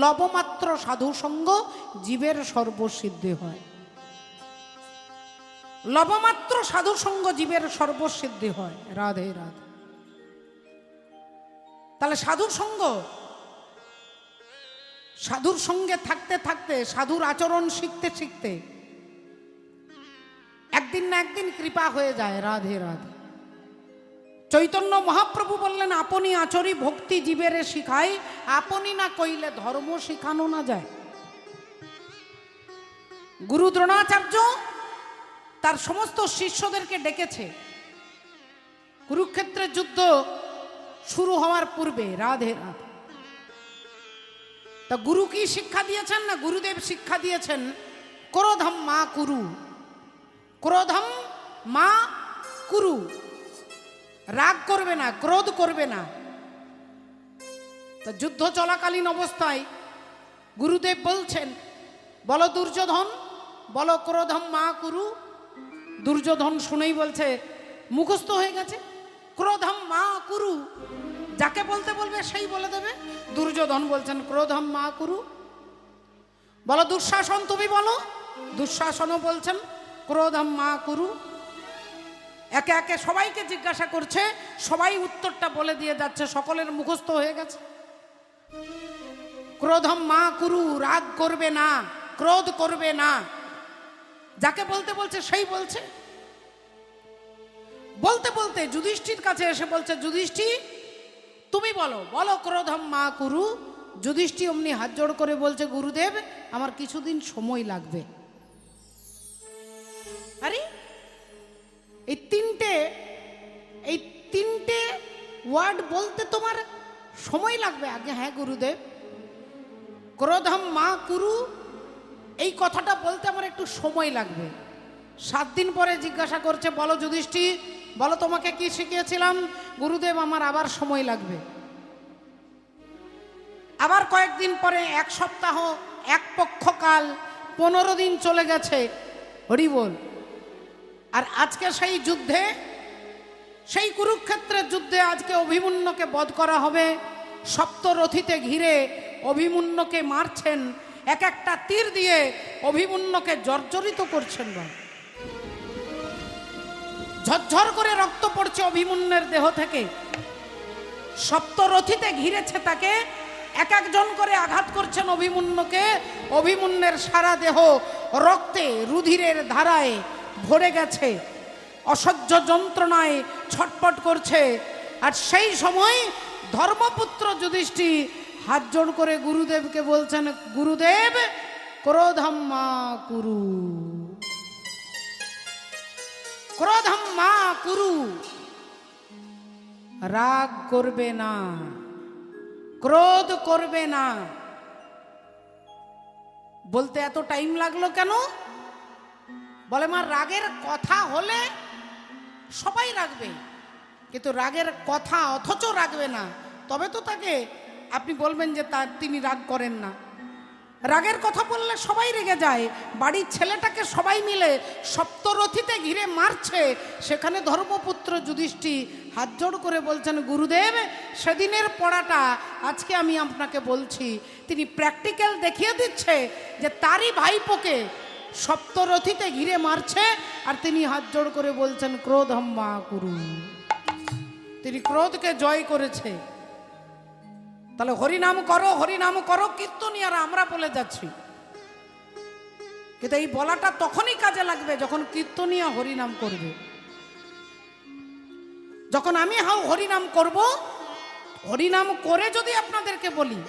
লবমাত্র সাধু সঙ্গ জীবের সর্বসিদ্ধি হয়। লবমাত্র সাধু সঙ্গ জীবের সর্বসিদ্ধি হয়। রাধে রাধে। তাহলে সাধুর সঙ্গ, সাধুর সঙ্গে থাকতে থাকতে, সাধুর আচরণ শিখতে শিখতে একদিন না একদিন কৃপা হয়ে যায়। রাধে রাধে। চৈতন্য মহাপ্রভু বললেন, আপনি আচরি ভক্তি জীবেরে শিখাই, আপনি না কইলে ধর্ম শিখানো না যায়। গুরু দ্রোণাচার্য তার সমস্ত শিষ্যদেরকে ডেকেছে কুরুক্ষেত্রের যুদ্ধ শুরু হওয়ার পূর্বে। রাধে রাধে। তা গুরু কি শিক্ষা দিয়েছেন? না, গুরুদেব শিক্ষা দিয়েছেন ক্রোধম মা কুরু, ক্রোধম মা কুরু। রাগ করবে না, ক্রোধ করবে না। তা যুদ্ধ চলাকালীন অবস্থায় গুরুদেব বলছেন, বলো দুর্যোধন, বলো ক্রোধম মা কুরু। দুর্যোধন শুনেই বলছে, মুখস্থ হয়ে গেছে, ক্রোধম মা কুরু, যাকে বলতে বলবে সেই বলে দেবে। দুর্যোধন বলছেন ক্রোধম মা কুরু। বলো দুঃশাসন, তুমি বলো। দুঃশাসনও বলছেন ক্রোধম মা কুরু। একে একে সবাইকে জিজ্ঞাসা করছে, সবাই উত্তরটা বলে দিয়ে যাচ্ছে, সকলের মুখস্থ হয়ে গেছে। ক্রোধম মা কুরু, রাগ করবে না, ক্রোধ করবে না, যাকে বলতে বলছে সেই বলছে। বলতে বলতে যুধিষ্ঠির কাছে এসে বলছে, যুধিষ্ঠির তুমি বলো, বলো ক্রোধম মা কুরু। যুধিষ্ঠির অমনি হাত জোড় করে বলছে, গুরুদেব আমার কিছুদিন সময় লাগবে। আরে এই তিনটে ওয়ার্ড বলতে তোমার সময় লাগবে? আগে হ্যাঁ গুরুদেব, ক্রোধম মা কুরু এই কথাটা বলতে আমার একটু সময় লাগবে। 7 দিন পরে জিজ্ঞাসা করছে, বলো যুধিষ্ঠির, বলো তোমাকে কি শিখিয়েছিলাম? গুরুদেব আমার আবার সময় লাগবে। আবার কয়েকদিন পরে, 1 সপ্তাহ, 1 পক্ষকাল, 15 দিন চলে গেছে। হরি বল। আর আজকে সেই যুদ্ধে, সেই কুরুক্ষেত্রের যুদ্ধে আজকে অভিমন্যুকে বধ করা হবে। সপ্তরথীতে ঘিরে অভিমন্যুকে মারছেন, এক একটা তীর দিয়ে অভিমন্যুকে জর্জরিত করছেন। ঝরঝর করে রক্ত পড়ছে অভিমন্যুর দেহ থেকে। সপ্তরথীতে ঘিরেছে তাকে, এক একজন করে আঘাত করছেন অভিমন্যুকে। অভিমন্যুর সারা দেহ রক্তে, রুধিরের ধারায় ভরে গেছে, অসহ্য যন্ত্রণায় ছটপট করছে। আর সেই সময় ধর্মপুত্র যুধিষ্ঠির হাত জোড় করে গুরুদেবকে বলছেন, গুরুদেব ক্রোধম মা কুরু, ক্রোধম মা কুরু, রাগ করবে না, ক্রোধ করবে না। বলতে এত টাইম লাগলো কেন? বলে মা, রাগের কথা হলে সবাই রাখবে, কিন্তু রাগের কথা অথচ রাখবে না, তবে তো তাকে আপনি বলবেন যে তিনি রাগ করেন না। রাগের কথা বললে সবাই রেগে যায়। বাড়ির ছেলেটাকে সবাই মিলে সপ্তরথীতে ঘিরে মারছে, সেখানে ধর্মপুত্র যুধিষ্ঠির হাত জোড় করে বলছেন, গুরুদেব সেদিনের পড়াটা আজকে আমি আপনাকে বলছি। তিনি প্র্যাকটিক্যাল দেখিয়ে দিচ্ছে যে তারই ভাইপোকে সপ্তরথীতে ঘিরে মারছে, আর তিনি হাত জোড় করে বলছেন, ক্রোধম মা কুরু। তিনি ক্রোধকে জয় করেছে। তাহলে হরিনাম করো, হরিনাম করো, কীর্তনিয়ারা আমরা বলে যাচ্ছি, কিন্তু এই বলাটা তখনই কাজে লাগবে যখন কীর্তনিয়া হরিনাম করবে। যখন আমি হরিনাম করব, হরিনাম করে যদি আপনাদেরকে বলি,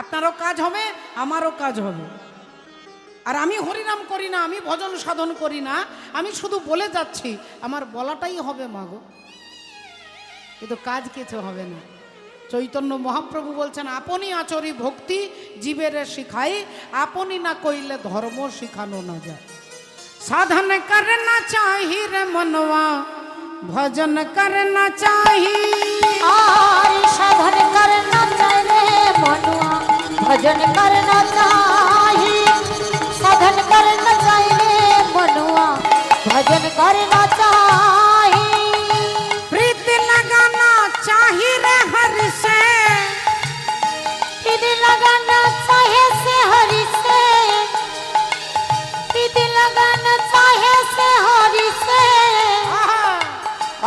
আপনারও কাজ হবে, আমারও কাজ হবে। আর আমি হরিনাম করি না, আমি ভজন সাধন করি না, আমি শুধু বলে যাচ্ছি, আমার বলাটাই হবে মাগো, কিন্তু কাজ কিছু হবে না। চৈতন্য মহাপ্রভু বলছেন, আপনি আচরি ভক্তি জীবের শিখাই, আপনি না কইলে ধর্ম শিখানো না যায়। সাধন করনা চাহি রে মনवा, ভজন করনা চাহি। আর সাধন করনা চাই রে মনুয়া, ভজন করনা চাহি। সাধন করনা চাই রে মনুয়া, ভজন করনা চাহি। प्रीति लगाना चाही रे हरि से, प्रीति लगाना चाहे से हरि से। प्रीति लगाना चाहे से हरि से।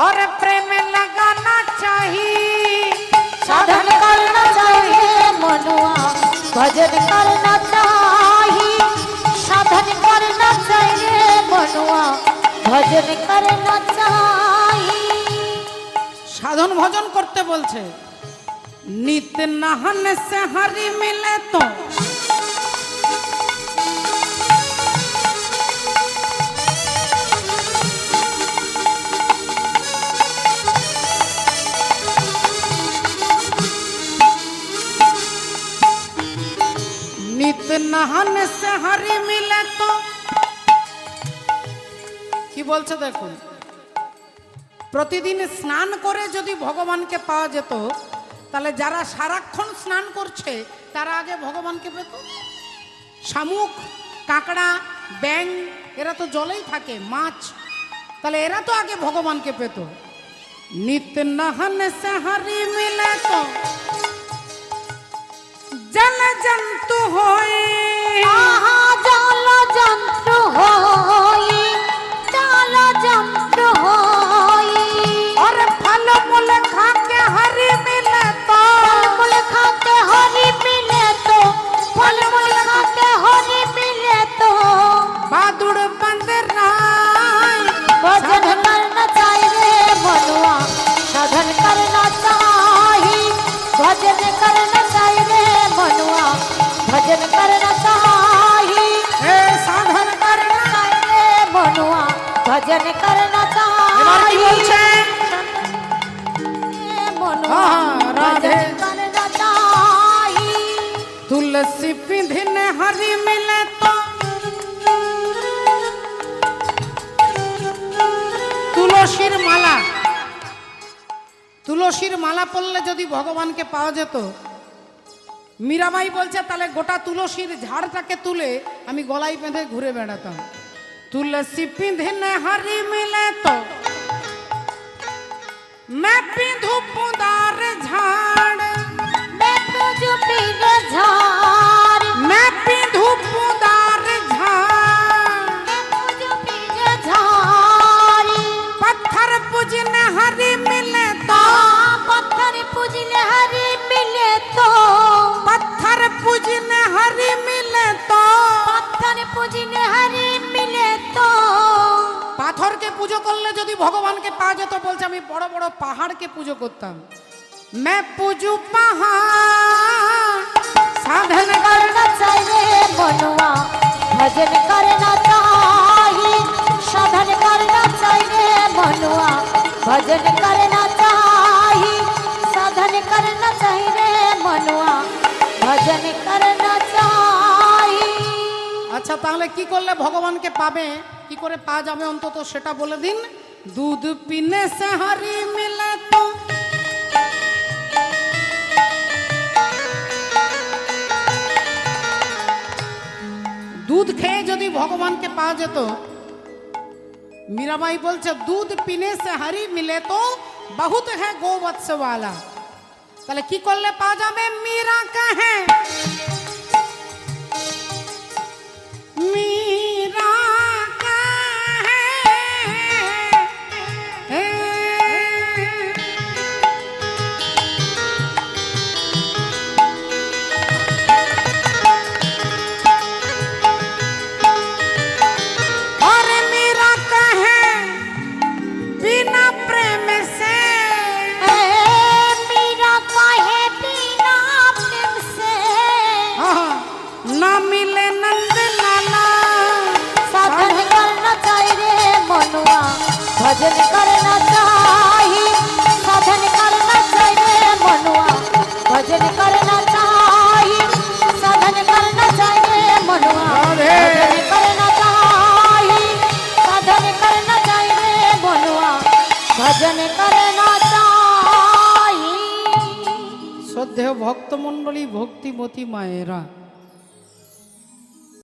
और प्रेम लगाना चाही। साधन करना चाहिए मनुआ, भजन करना चाहिए। साधन करना चाहिए मनुआ, भजन करना चाहिए। साधन भजन करते बोलছে, नित नहन से हरि मिले तो नित नहन से हरि मिले तो, কি বলছে দেখুন, প্রতিদিন স্নান করে যদি ভগবানকে পাওয়া যেত, তাহলে যারা সারাক্ষণ স্নান করছে তারা আগে ভগবানকে পেত। শামুক, কাঁকড়া, ব্যাং এরা তো জলেই থাকে, মাছ, তাহলে এরা তো আগে ভগবানকে পেত। নিত্য নহন সে হরি মিলে তো জল জন্তু হয়ে। আহা জল জন্তু হই, জল জন্তু হই। और फल मूल खाके हरि मिले तो, फल मूल खाके हरि मिले तो, फल मूल खाके हरि मिले तो। बादुड़ बंद राय। भजन करना चाहिए मनुआ, साधन करना चाहिए। भजन करना चाहिए मनुआ, भजन करना चाहिए। हे साधन करना चाहिए मनुआ, भजन करना এবার কি चाहिए। বলছে? मनुआ, हाँ, राधे। भजन करना चाहिए। तुलसी पिंधिन हरि मिले तो, তুলসীর মালা, তুলসীর মালা পরলে যদি ভগবানকে পাওয়া যেত, মীরাবাই বলছে তাহলে গোটা তুলসীর ঝাড়টাকে তুলে আমি গলায় বেঁধে ঘুরে বেড়াতাম। তুলসী পিঁধনে হরি মিলে তো, मैं पिंधु पुदार झाड़। मैं तुझ पीर झाड़, मैं पिंधु पुदार झाड़। मैं तुझ पीर झाड़ी। पत्थर पूजने हरि मिले तो, पत्थर पूजने हरि मिले तो, पत्थर पूजने हरि मिले तो। पत्थर पूजने हरि मिले तो। পাথরকে পুজো করলে যদি ভগবানকে পাওয়া যেত, বলছে আমি বড় বড় পাহাড়কে পুজো করতাম। मैं पूजू पहाड़, साधन करना चाहिए मनुआ, भजन करना चाहिए। साधन करना चाहिए मनुआ, भजन करना चाहिए। साधन करना चाहिए मनुआ, भजन करना चाहिए। আচ্ছা তাহলে কি করলে ভগবানকে পাবে, কি করে পাওয়া যাবে অন্তত সেটা বলে দিন। দুধ পিনে সে হরি মিলে তো, দুধ খেয়ে যদি ভগবানকে পাওয়া যেত, मीराबाई बोलছে दूध पीने से हरि मिले तो बहुत है गोवत्स वाला। তাহলে কি করলে পাওয়া যাবে? मीरा कहे मीरा कहे और मीरा कहे बिना प्रेम से मीरा कहे बिना प्रेम से ना मिले नंद लाला। साधन करना चाहिए मनुआ, भजन करना चाहिए। साधन करना चाहिए मनुआ, भजन करना चाहिए। साधन करना चाहिए मनुआ, भजन करना चाहिए। साधन करना चाहिए मनुआ, भजन करना चाहिए। শ্রদ্ধেয় ভক্তমণ্ডলী, ভক্তিমতী মায়েরা,